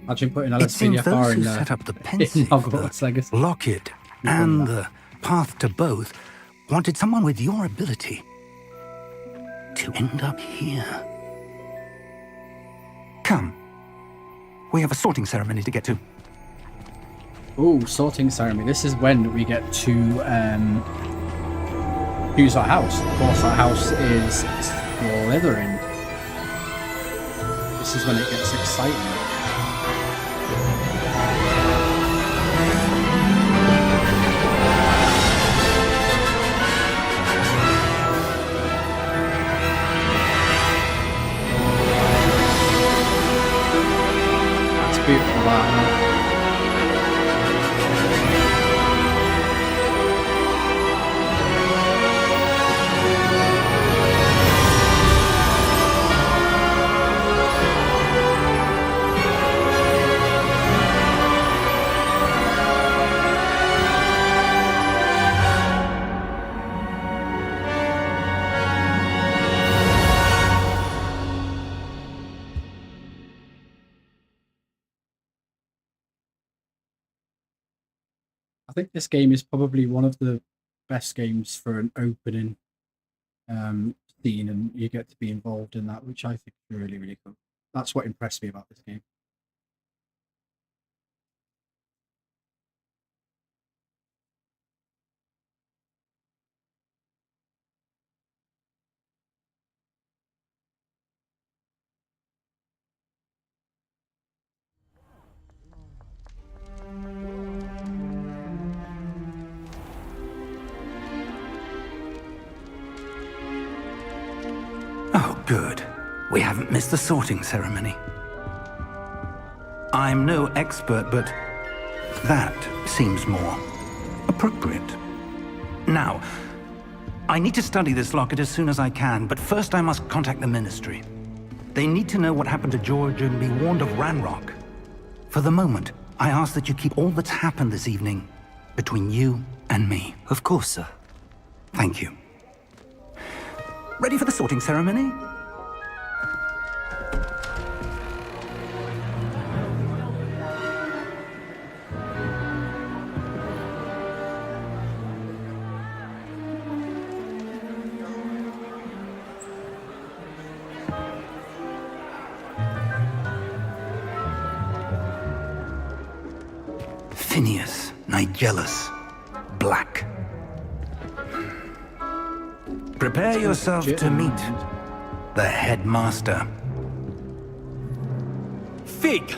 Imagine putting It seems LSPDFR those in who set up the in Pensive, Hogwarts Legacy. Locket, and the Path to Both wanted someone with your ability to end up here. Come. We have a sorting ceremony to get to. Ooh, sorting ceremony. This is when we get to choose our house. Of course, our house is Slytherin. This is when it gets exciting. That's beautiful, that. I think this game is probably one of the best games for an opening scene, and you get to be involved in that, which I think is really, really cool. That's what impressed me about this game. Oh, good. We haven't missed the sorting ceremony. I'm no expert, but that seems more appropriate. Now, I need to study this locket as soon as I can, but first I must contact the Ministry. They need to know what happened to George and be warned of Ranrock. For the moment, I ask that you keep all that's happened this evening between you and me. Of course, sir. Thank you. Ready for the sorting ceremony? 𝗵𝗎𝗄s, Nigellus, Black. Prepare yourself to meet the headmaster. Fig,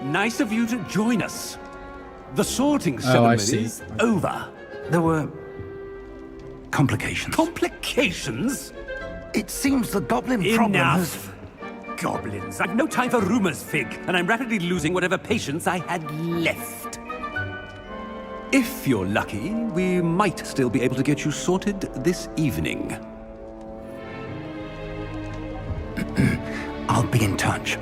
nice of you to join us. The sorting I ceremony see. is over. There were complications. Complications? It seems the goblin problem has... Enough. Goblins. I've no time for rumors, Fig, and I'm rapidly losing whatever patience I had left. If you're lucky, we might still be able to get you sorted this evening. I'll be in touch.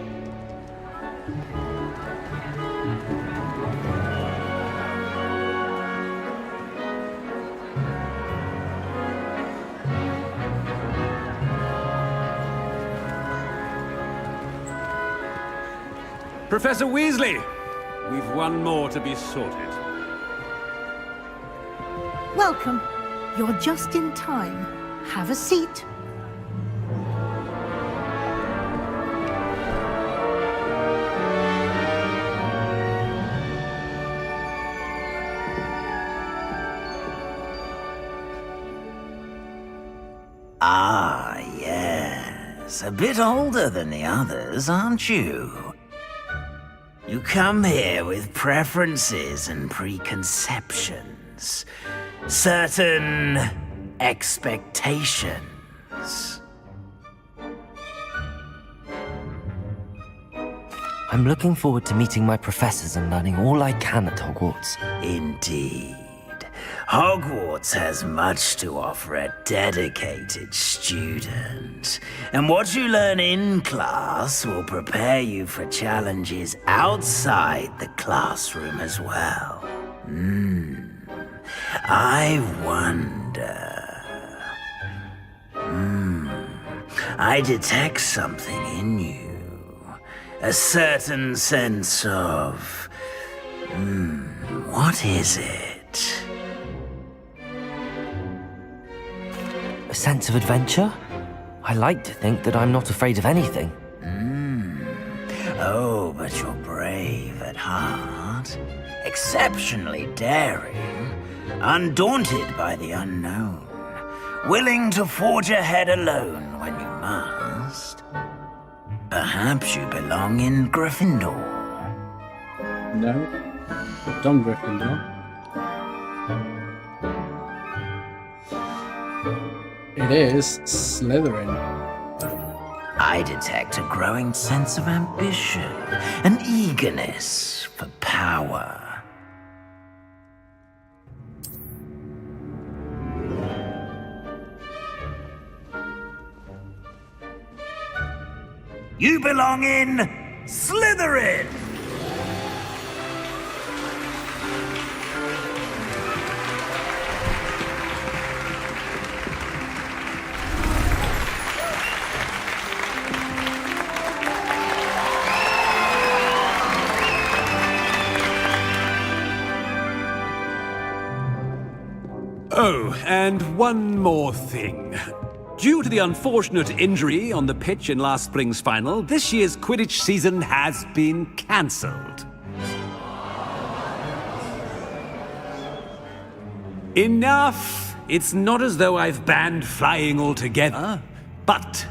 Professor Weasley, we've one more to be sorted. Welcome. You're just in time. Have a seat. Ah, yes. A bit older than the others, aren't you? You come here with preferences and preconceptions. Certain expectations. I'm looking forward to meeting my professors and learning all I can at Hogwarts. Indeed. Hogwarts has much to offer a dedicated student, and what you learn in class will prepare you for challenges outside the classroom as well. I wonder... I detect something in you. A certain sense of... what is it? A sense of adventure? I like to think that I'm not afraid of anything. Oh, but you're brave at heart. Exceptionally daring. Undaunted by the unknown. Willing to forge ahead alone when you must. Perhaps you belong in Gryffindor. No. I've done Gryffindor. It is Slytherin. I detect a growing sense of ambition, an eagerness for power. You belong in Slytherin! Oh, and one more thing. Due to the unfortunate injury on the pitch in last spring's final, this year's Quidditch season has been cancelled. Enough! It's not as though I've banned flying altogether, but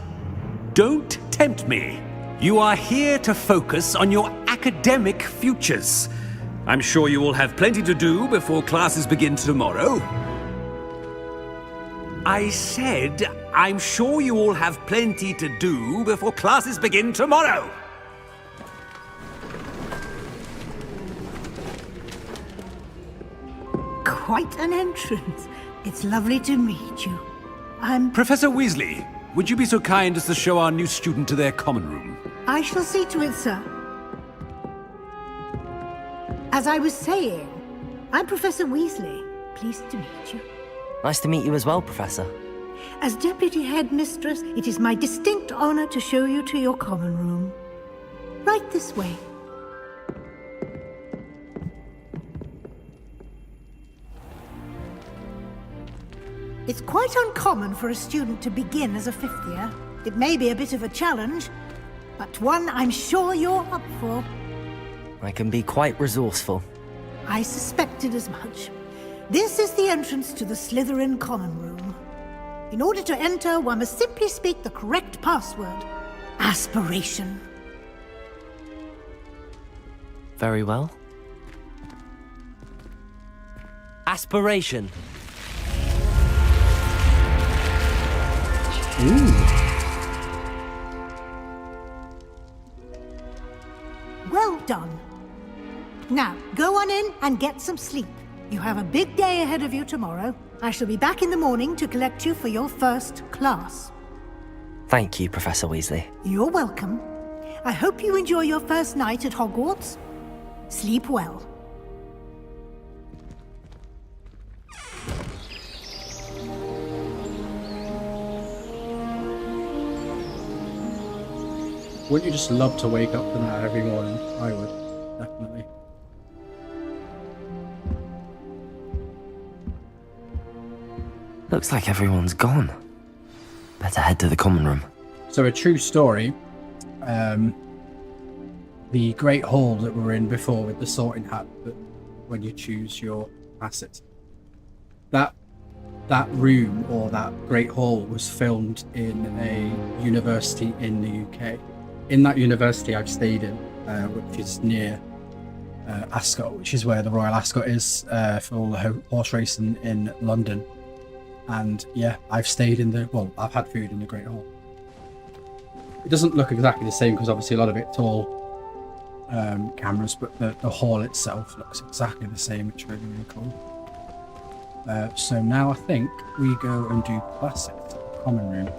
don't tempt me. You are here to focus on your academic futures. I'm sure you will have plenty to do before classes begin tomorrow. I said, I'm sure you all have plenty to do before classes begin tomorrow. Quite an entrance. It's lovely to meet you. I'm... Professor Weasley, would you be so kind as to show our new student to their common room? I shall see to it, sir. As I was saying, I'm Professor Weasley. Pleased to meet you. Nice to meet you as well, Professor. As Deputy Headmistress, it is my distinct honor to show you to your common room. Right this way. It's quite uncommon for a student to begin as a fifth year. It may be a bit of a challenge, but one I'm sure you're up for. I can be quite resourceful. I suspected as much. This is the entrance to the Slytherin common room. In order to enter, one must simply speak the correct password. Aspiration. Very well. Aspiration. Well done. Now, go on in and get some sleep. You have a big day ahead of you tomorrow. I shall be back in the morning to collect you for your first class. Thank you, Professor Weasley. You're welcome. I hope you enjoy your first night at Hogwarts. Sleep well. Wouldn't you just love to wake up to that every morning? I would, definitely. Looks like everyone's gone. Better head to the common room. So a true story, the Great Hall that we're in before with the sorting hat, that when you choose your assets, that room or that Great Hall was filmed in a university in the UK. In that university I've stayed in, which is near Ascot, which is where the Royal Ascot is for all the horse racing in London. And yeah, I've stayed in I've had food in the Great Hall. It doesn't look exactly the same because obviously a lot of it's all cameras, but the hall itself looks exactly the same. It's really, really cool. So now I think we go and do classic common room.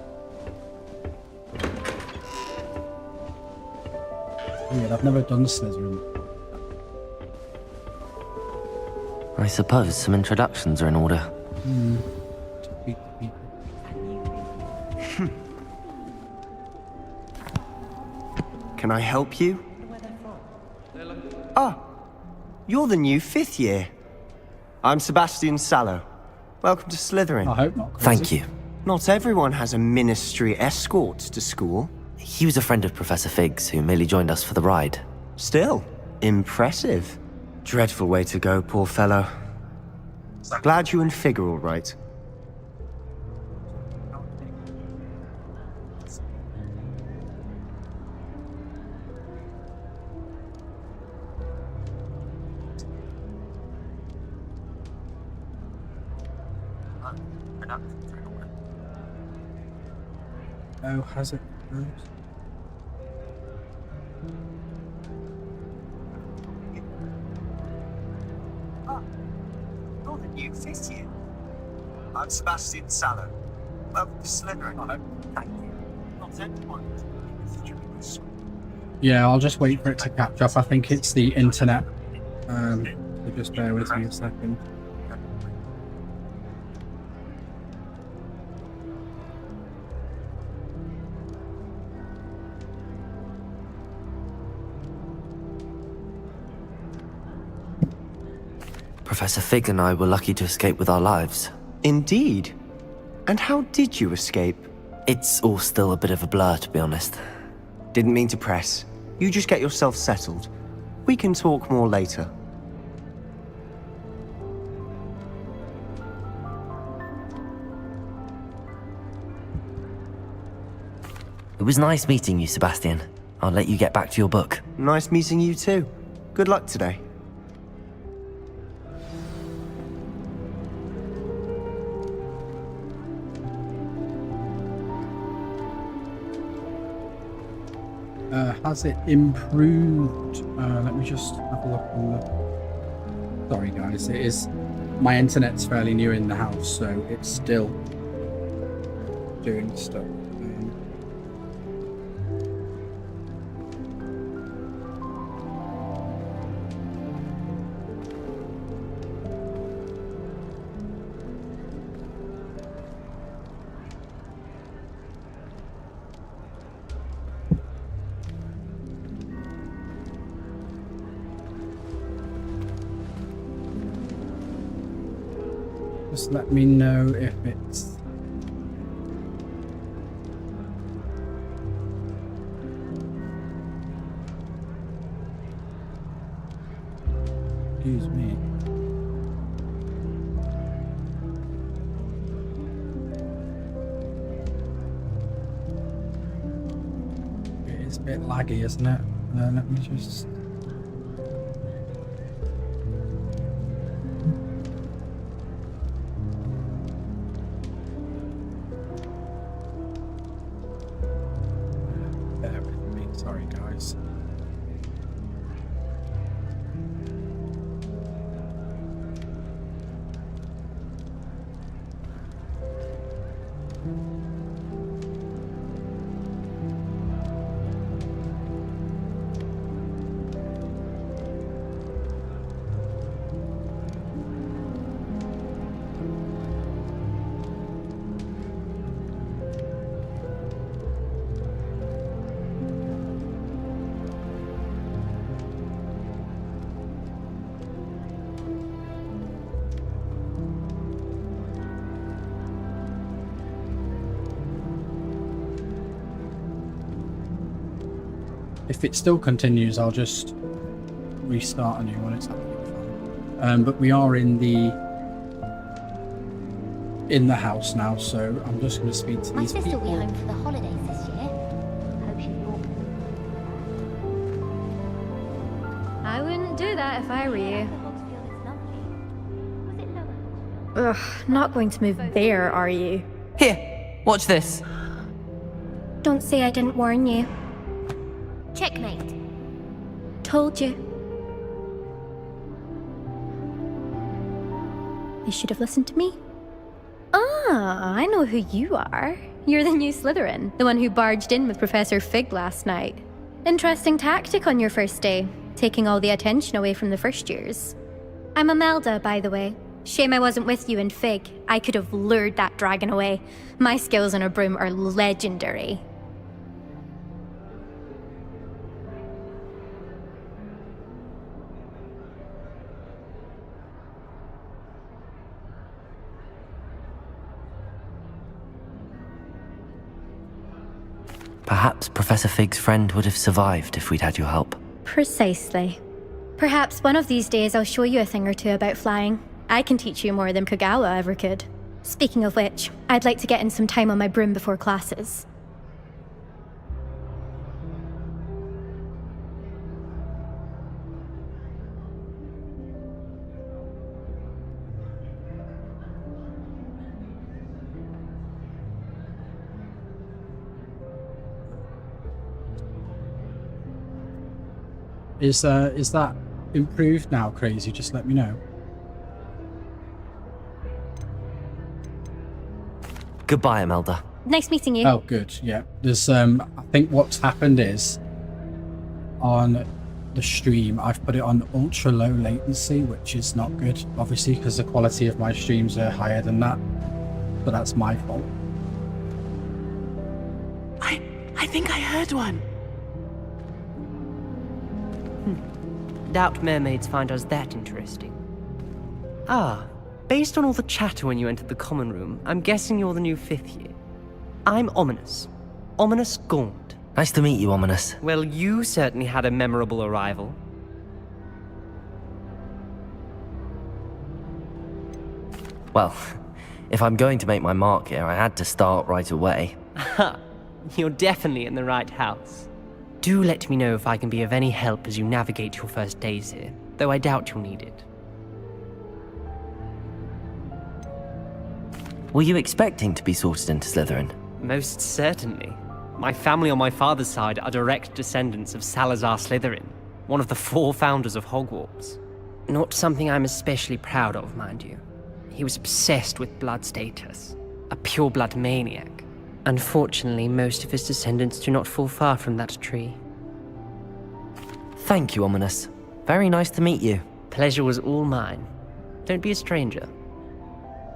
Weird, I've never done Slytherin. I suppose some introductions are in order. To beat the people. Can I help you? Ah, you're the new 5th year. I'm 𝗂𝗏 𝗨𝘀. Welcome to Slytherin. I hope not. Crazy. Thank you. Not everyone has a ministry escort to school. He was a friend of Professor Fig's who merely joined us for the ride. Still, impressive. Dreadful way to go, poor fellow. Glad you and Fig are all right. Oh, has it? You're the new 5th year. I'm 𝗂𝗏 𝗨𝘀. Welcome to Slytherin. Thank you. Not everyone during this school. Yeah, I'll just wait for it to catch up. I think it's the internet. So just bear with me a second. Professor Fig and I were lucky to escape with our lives. Indeed. And how did you escape? It's all still a bit of a blur, to be honest. Didn't mean to press. You just get yourself settled. We can talk more later. It was nice meeting you, Sebastian. I'll let you get back to your book. Nice meeting you too. Good luck today. Has it improved? Let me just have a look on the... Sorry guys, it is... My internet's fairly new in the house, so it's still doing stuff. Just let me know if it's... Excuse me. It is a bit laggy, isn't it? Let me just... Bear with me, sorry guys. If it still continues, I'll just restart a new one. It's absolutely fine. But we are in the house now, so I'm just going to speak to these people. My sister will be home for the holidays this year. Hope she's all... I wouldn't do that if I were you. Ugh, not going to move there, are you? Here, watch this. Don't say I didn't warn you. Checkmate. told you. You should have listened to me. Ah, I know who you are. You're the new Slytherin, the one who barged in with Professor Fig last night. Interesting tactic on your first day, taking all the attention away from the first years. I'm Imelda, by the way. Shame I wasn't with you in Fig. I could have lured that dragon away. My skills on a broom are legendary. Perhaps Professor Fig's friend would have survived if we'd had your help. Precisely. Perhaps one of these days I'll show you a thing or two about flying. I can teach you more than Kogawa ever could. Speaking of which, I'd like to get in some time on my broom before classes. Is that improved now, Crazy? Just let me know. Goodbye, Imelda. Nice meeting you. Oh, good. Yeah. There's I think what's happened is on the stream I've put it on ultra low latency, which is not good, obviously, because the quality of my streams are higher than that. But that's my fault. I think I heard one. Doubt mermaids find us that interesting. Ah, based on all the chatter when you entered the common room, I'm guessing you're the new 5th year. I'm Ominous. Ominous Gaunt. Nice to meet you, Ominous. Well, you certainly had a memorable arrival. Well, if I'm going to make my mark here, I had to start right away. Ha! You're definitely in the right house. Do let me know if I can be of any help as you navigate your first days here, though I doubt you'll need it. Were you expecting to be sorted into Slytherin? Most certainly. My family on my father's side are direct descendants of Salazar Slytherin, one of the 4 founders of Hogwarts. Not something I'm especially proud of, mind you. He was obsessed with blood status, a pure-blood maniac. Unfortunately, most of his descendants do not fall far from that tree. Thank you, Ominous. Very nice to meet you. Pleasure was all mine. Don't be a stranger.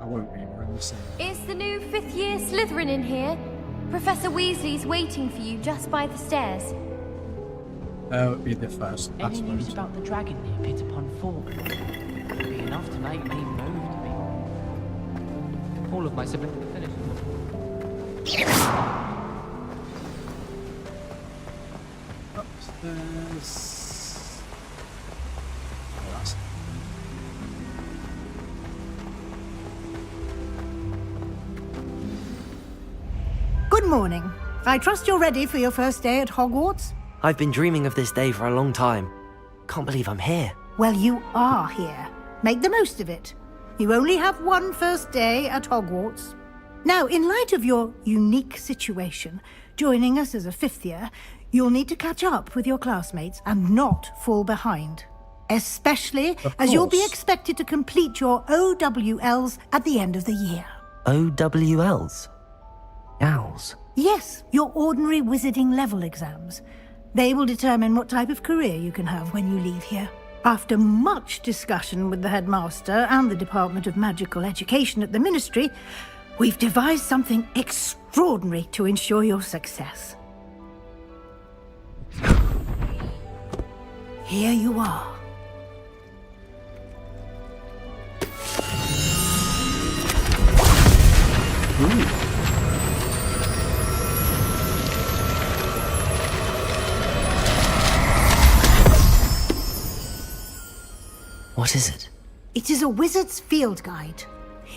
I won't be. We're in the same. Is the new 5th year Slytherin in here? Professor Weasley's waiting for you just by the stairs. It'll be the first. Any news about the dragon near 𝗵𝗔𝗡𝗏? Would be enough to make me move to be. All of my siblings are finished. Upstairs. Oh, that's... Good morning. I trust you're ready for your first day at Hogwarts? I've been dreaming of this day for a long time. Can't believe I'm here. Well, you are here. Make the most of it. You only have one first day at Hogwarts. Now, in light of your unique situation, joining us as a 5th year, you'll need to catch up with your classmates and not fall behind. Especially as you'll be expected to complete your OWLs at the end of the year. OWLs? Owls? Yes, your ordinary wizarding level exams. They will determine what type of career you can have when you leave here. After much discussion with the headmaster and the Department of Magical Education at the Ministry, we've devised something extraordinary to ensure your success. Here you are. What is it? It is a wizard's field guide.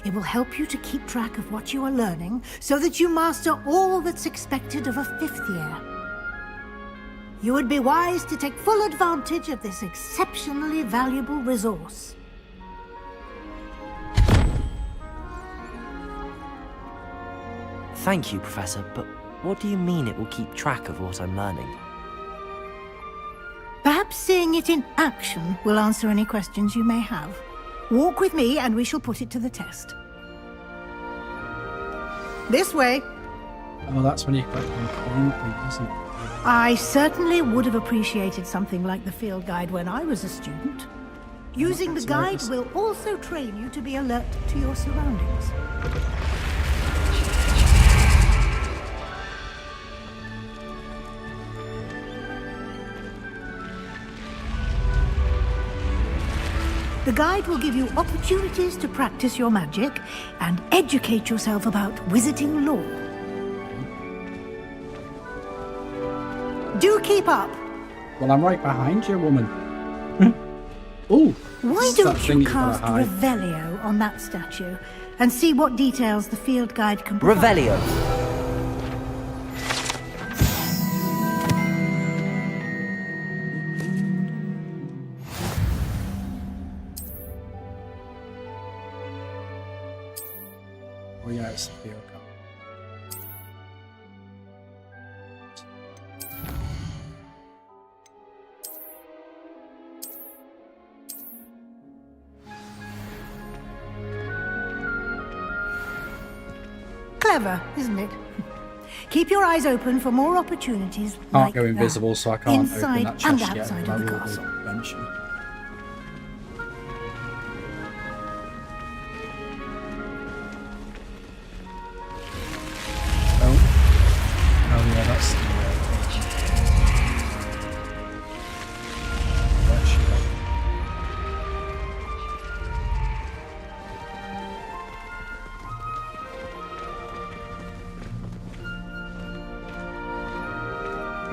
It will help you to keep track of what you are learning so that you master all that's expected of a 5th year. You would be wise to take full advantage of this exceptionally valuable resource. Thank you, Professor, but what do you mean it will keep track of what I'm learning? Perhaps Perhaps seeing it in action will answer any questions you may have. Walk with me and we shall put it to the test. This way. Oh, that's when you click on currently, isn't it? I certainly would have appreciated something like the field guide when I was a student. Using the guide will also train you to be alert to your surroundings. The guide will give you opportunities to practice your magic and educate yourself about wizarding lore. Do keep up. Well, I'm right behind you, woman. Ooh. Why don't you cast Revelio on that statue and see what details the field guide can provide? Revelio. Oh yeah, it's the field guide. Clever, isn't it? Keep your eyes open for more opportunities Can't like go invisible, so I can't inside open that and chest yet. outside But I of the will castle. do eventually. Oh yeah, that's the where she went.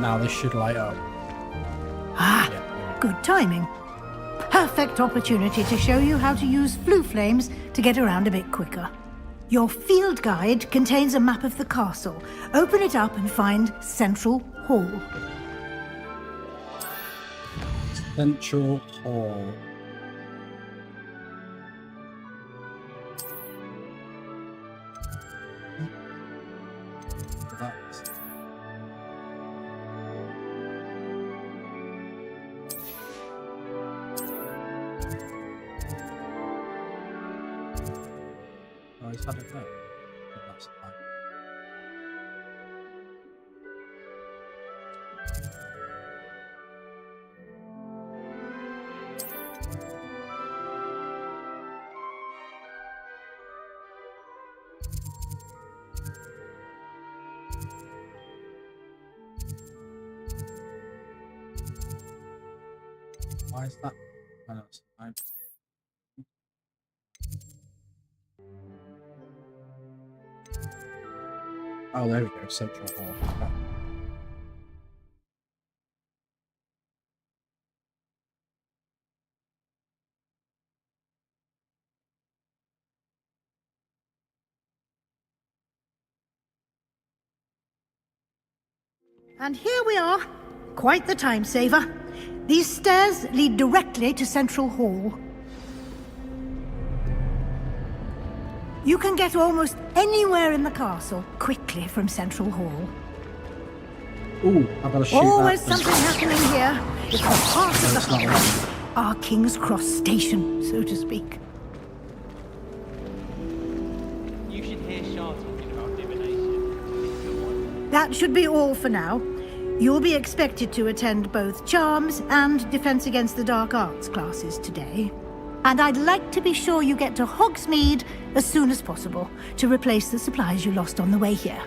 Now this should light up. Ah, good timing. Perfect opportunity to show you how to use flue flames to get around a bit quicker. Your field guide contains a map of the castle. Open it up and find Central Hall. Central Hall. That's... Oh, is that it there? That's fine. Why is that? Oh, that's fine. Oh, there we go, Central Hall. Yeah. And here we are. Quite the time saver. These stairs lead directly to Central Hall. You can get almost anywhere in the castle quickly from Central Hall. Ooh, I've got to shoot Always that. something happening here. It's the heart of the Hogwarts. Our King's Cross station, so to speak. You should hear Shah talking about divination. That should be all for now. You'll be expected to attend both Charms and Defense Against the Dark Arts classes today. And I'd like to be sure you get to Hogsmeade as soon as possible to replace the supplies you lost on the way here.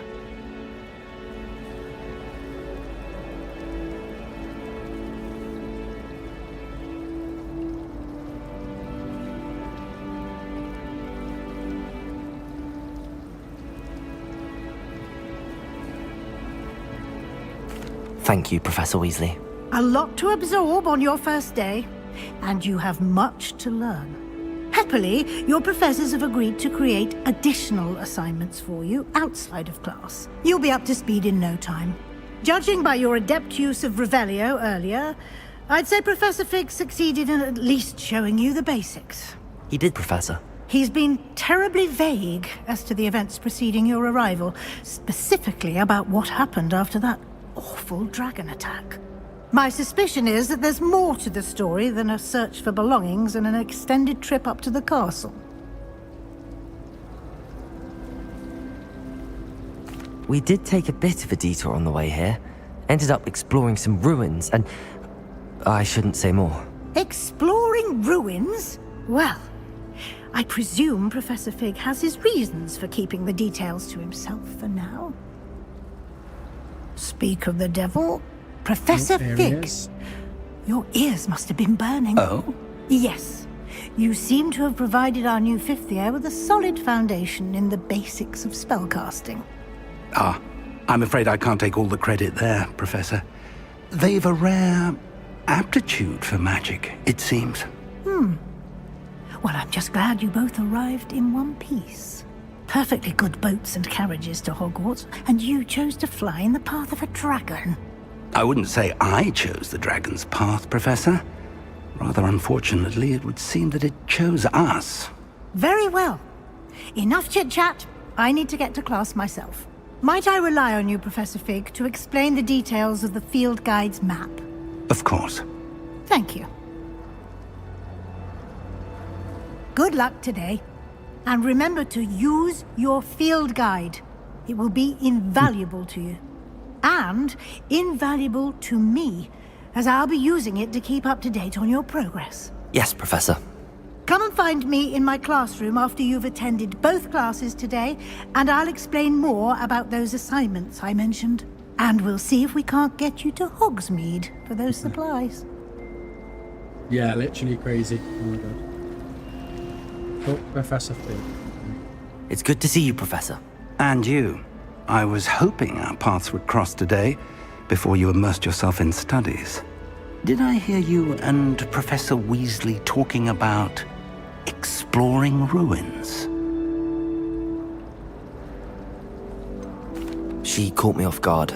Thank you, Professor Weasley. A lot to absorb on your first day, and you have much to learn. Happily, your professors have agreed to create additional assignments for you outside of class. You'll be up to speed in no time. Judging by your adept use of Revelio earlier, I'd say Professor Fig succeeded in at least showing you the basics. He did, Professor. He's been terribly vague as to the events preceding your arrival, specifically about what happened after that awful dragon attack. My suspicion is that there's more to the story than a search for belongings and an extended trip up to the castle. We did take a bit of a detour on the way here. Ended up exploring some ruins and... I shouldn't say more. Exploring ruins? Well, I presume Professor Fig has his reasons for keeping the details to himself for now. Speak of the devil, Professor Fig. Your ears must have been burning. Oh? Yes. You seem to have provided our new fifth year with a solid foundation in the basics of spellcasting. Ah, I'm afraid I can't take all the credit there, Professor. They've a rare aptitude for magic, it seems. Well, I'm just glad you both arrived in one piece. Perfectly good boats and carriages to Hogwarts, and you chose to fly in the path of a dragon. I wouldn't say I chose the dragon's path, Professor. Rather unfortunately, it would seem that it chose us. Very well. Enough chit-chat. I need to get to class myself. Might I rely on you, Professor Fig, to explain the details of the field guide's map? Of course. Thank you. Good luck today. And remember to use your field guide. It will be invaluable to you. And invaluable to me, as I'll be using it to keep up to date on your progress. Yes, Professor. Come and find me in my classroom after you've attended both classes today, and I'll explain more about those assignments I mentioned. And we'll see if we can't get you to Hogsmeade for those supplies. Yeah, literally crazy. Oh my god. Oh, Professor Fig. It's good to see you, Professor. And you. I was hoping our paths would cross today, before you immersed yourself in studies. Did I hear you and Professor Weasley talking about exploring ruins? She caught me off guard.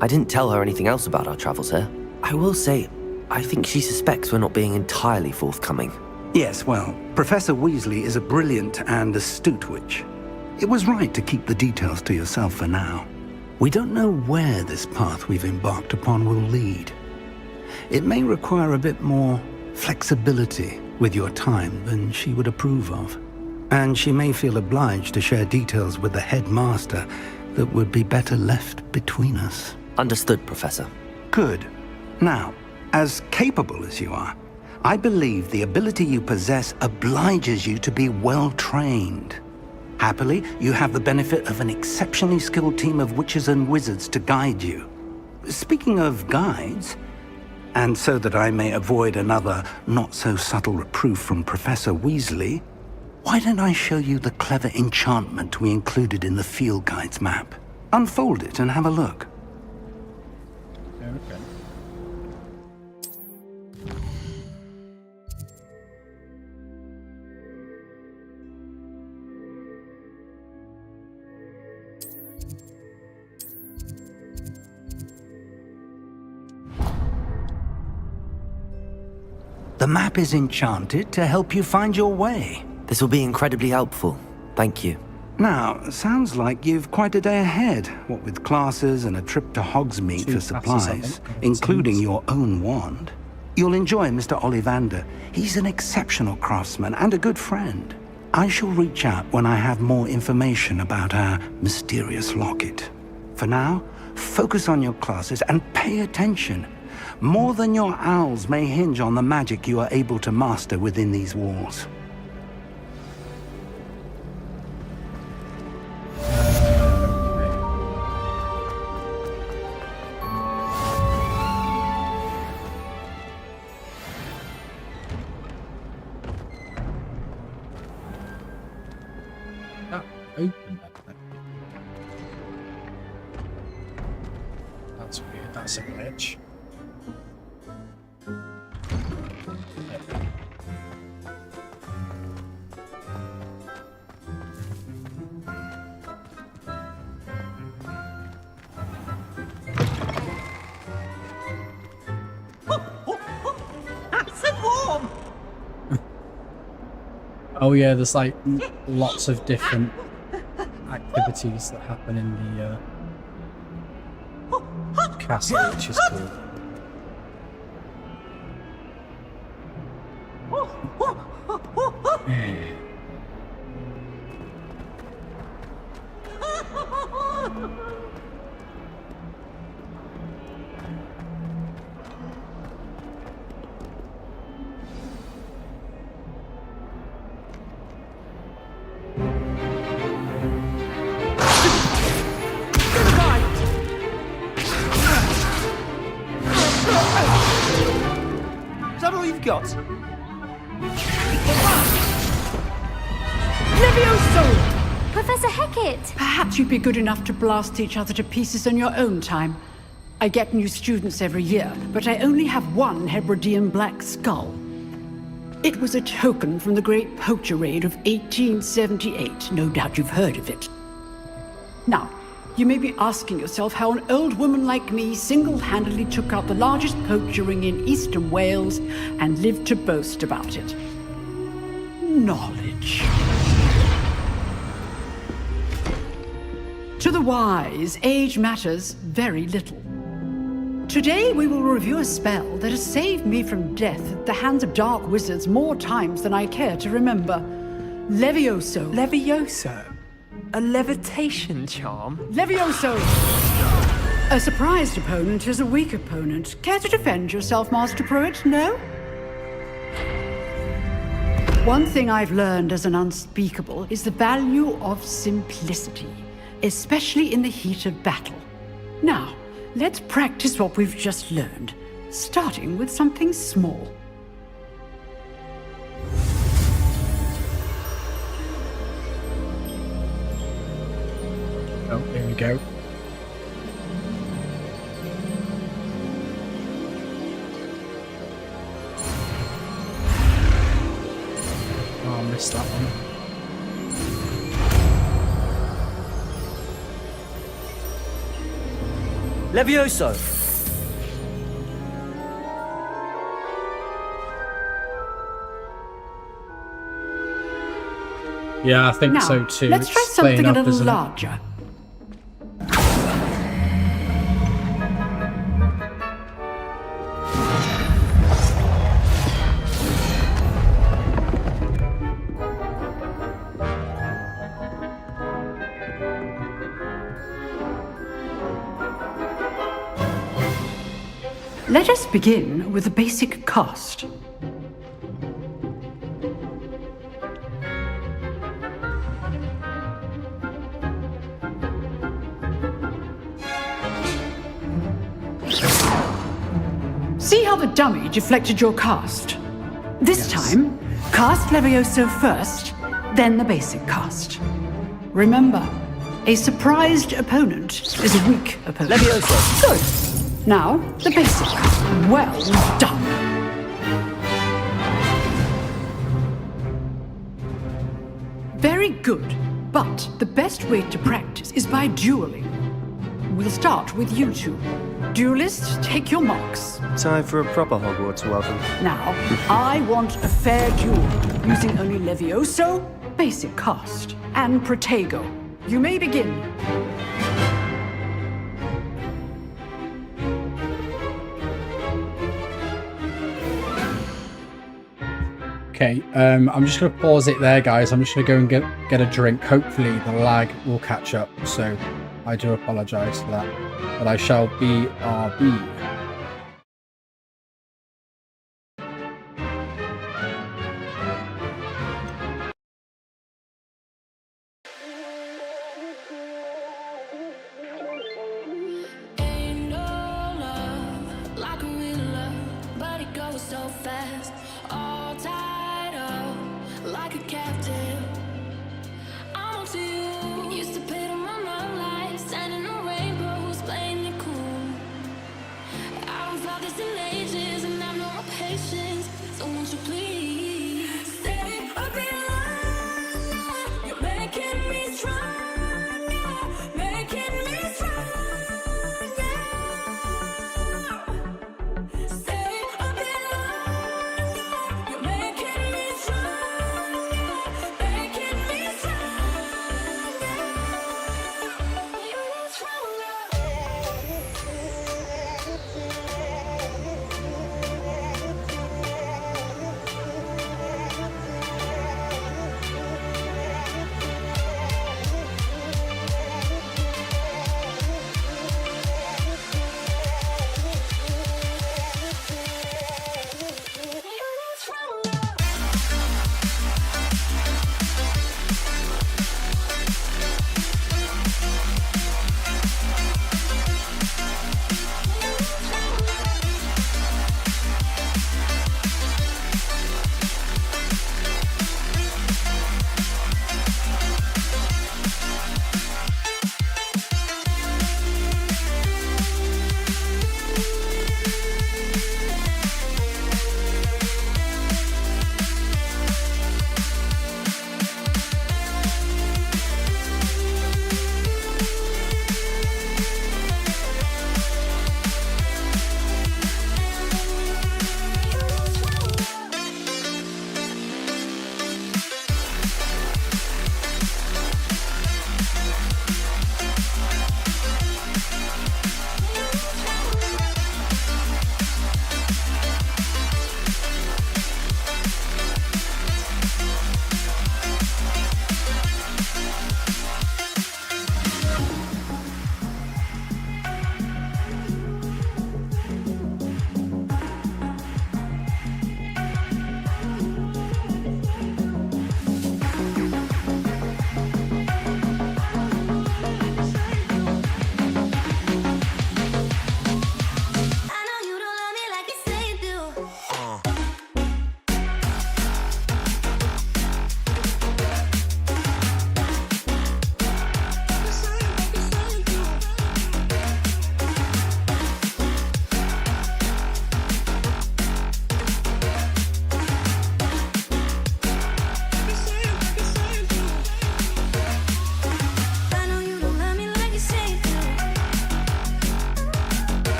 I didn't tell her anything else about our travels here. I will say, I think she suspects we're not being entirely forthcoming. Yes, well, Professor Weasley is a brilliant and astute witch. It was right to keep the details to yourself for now. We don't know where this path we've embarked upon will lead. It may require a bit more flexibility with your time than she would approve of. And she may feel obliged to share details with the headmaster that would be better left between us. Understood, Professor. Good. Now, as capable as you are, I believe the ability you possess obliges you to be well trained. Happily, you have the benefit of an exceptionally skilled team of witches and wizards to guide you. Speaking of guides, and so that I may avoid another not-so-subtle reproof from Professor Weasley, why don't I show you the clever enchantment we included in the field guide's map? Unfold it and have a look. Okay. The map is enchanted to help you find your way. This will be incredibly helpful. Thank you. Now, sounds like you've quite a day ahead, what with classes and a trip to Hogsmeade for supplies, including your own wand. You'll enjoy Mr. Ollivander. He's an exceptional craftsman and a good friend. I shall reach out when I have more information about our mysterious locket. For now, focus on your classes and pay attention. More than your owls may hinge on the magic you are able to master within these walls. Open that thing. That's weird, that's a glitch. Nice and warm. Oh yeah, there's like lots of different activities that happen in the castle, which is cool. Is that all you've got? Levioso! Professor Hecat! Perhaps you'd be good enough to blast each other to pieces on your own time. I get new students every year, but I only have one Hebridean black skull. It was a token from the great poacher raid of 1878. No doubt you've heard of it. Now, you may be asking yourself how an old woman like me single-handedly took out the largest poacher ring in eastern Wales and lived to boast about it. Knowledge. To the wise, age matters very little. Today we will review a spell that has saved me from death at the hands of dark wizards more times than I care to remember. Levioso. Levioso? A levitation charm? Levioso! A surprised opponent is a weak opponent. Care to defend yourself, Master Pruitt? No? One thing I've learned as an unspeakable is the value of simplicity, especially in the heat of battle. Now, let's practice what we've just learned, starting with something small. Oh, there we go. Oh, I missed that one. Levioso! Yeah, I think Now, so too. let's try It's playing something a up, little isn't it? larger. Let us begin with the basic cast. See how the dummy deflected your cast? This time, cast Levioso first, then the basic cast. Remember, a surprised opponent is a weak opponent. Levioso! Good. Now, the basic. Well done. Very good, but the best way to practice is by dueling. We'll start with you two. Duelists, take your marks. Time for a proper Hogwarts welcome. Now, I want a fair duel, using only Levioso, basic cast, and Protego. You may begin. Okay, I'm just going to pause it there, guys. I'm just going to go and get a drink. Hopefully the lag will catch up, so I do apologise for that. But I shall BRB. Ain't no love like a real love, but it goes so fast. All tied up like a captive. I'm on to you. Used to pay to my life, standing on rainbows, playing it cool.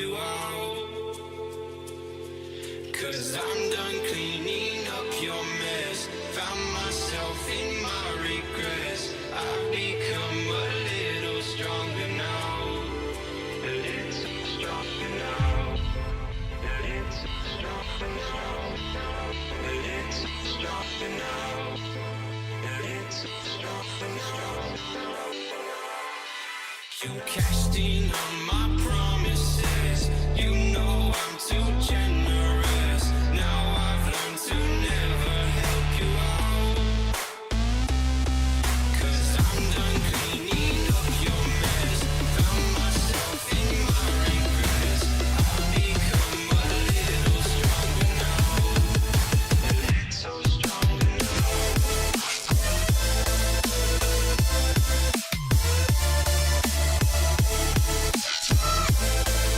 you out. 'Cause I'm done cleaning up your mess. Found myself in my regrets. I've become a little stronger now. A little stronger now. A little stronger now. A little stronger now. A little stronger now. You cashed in on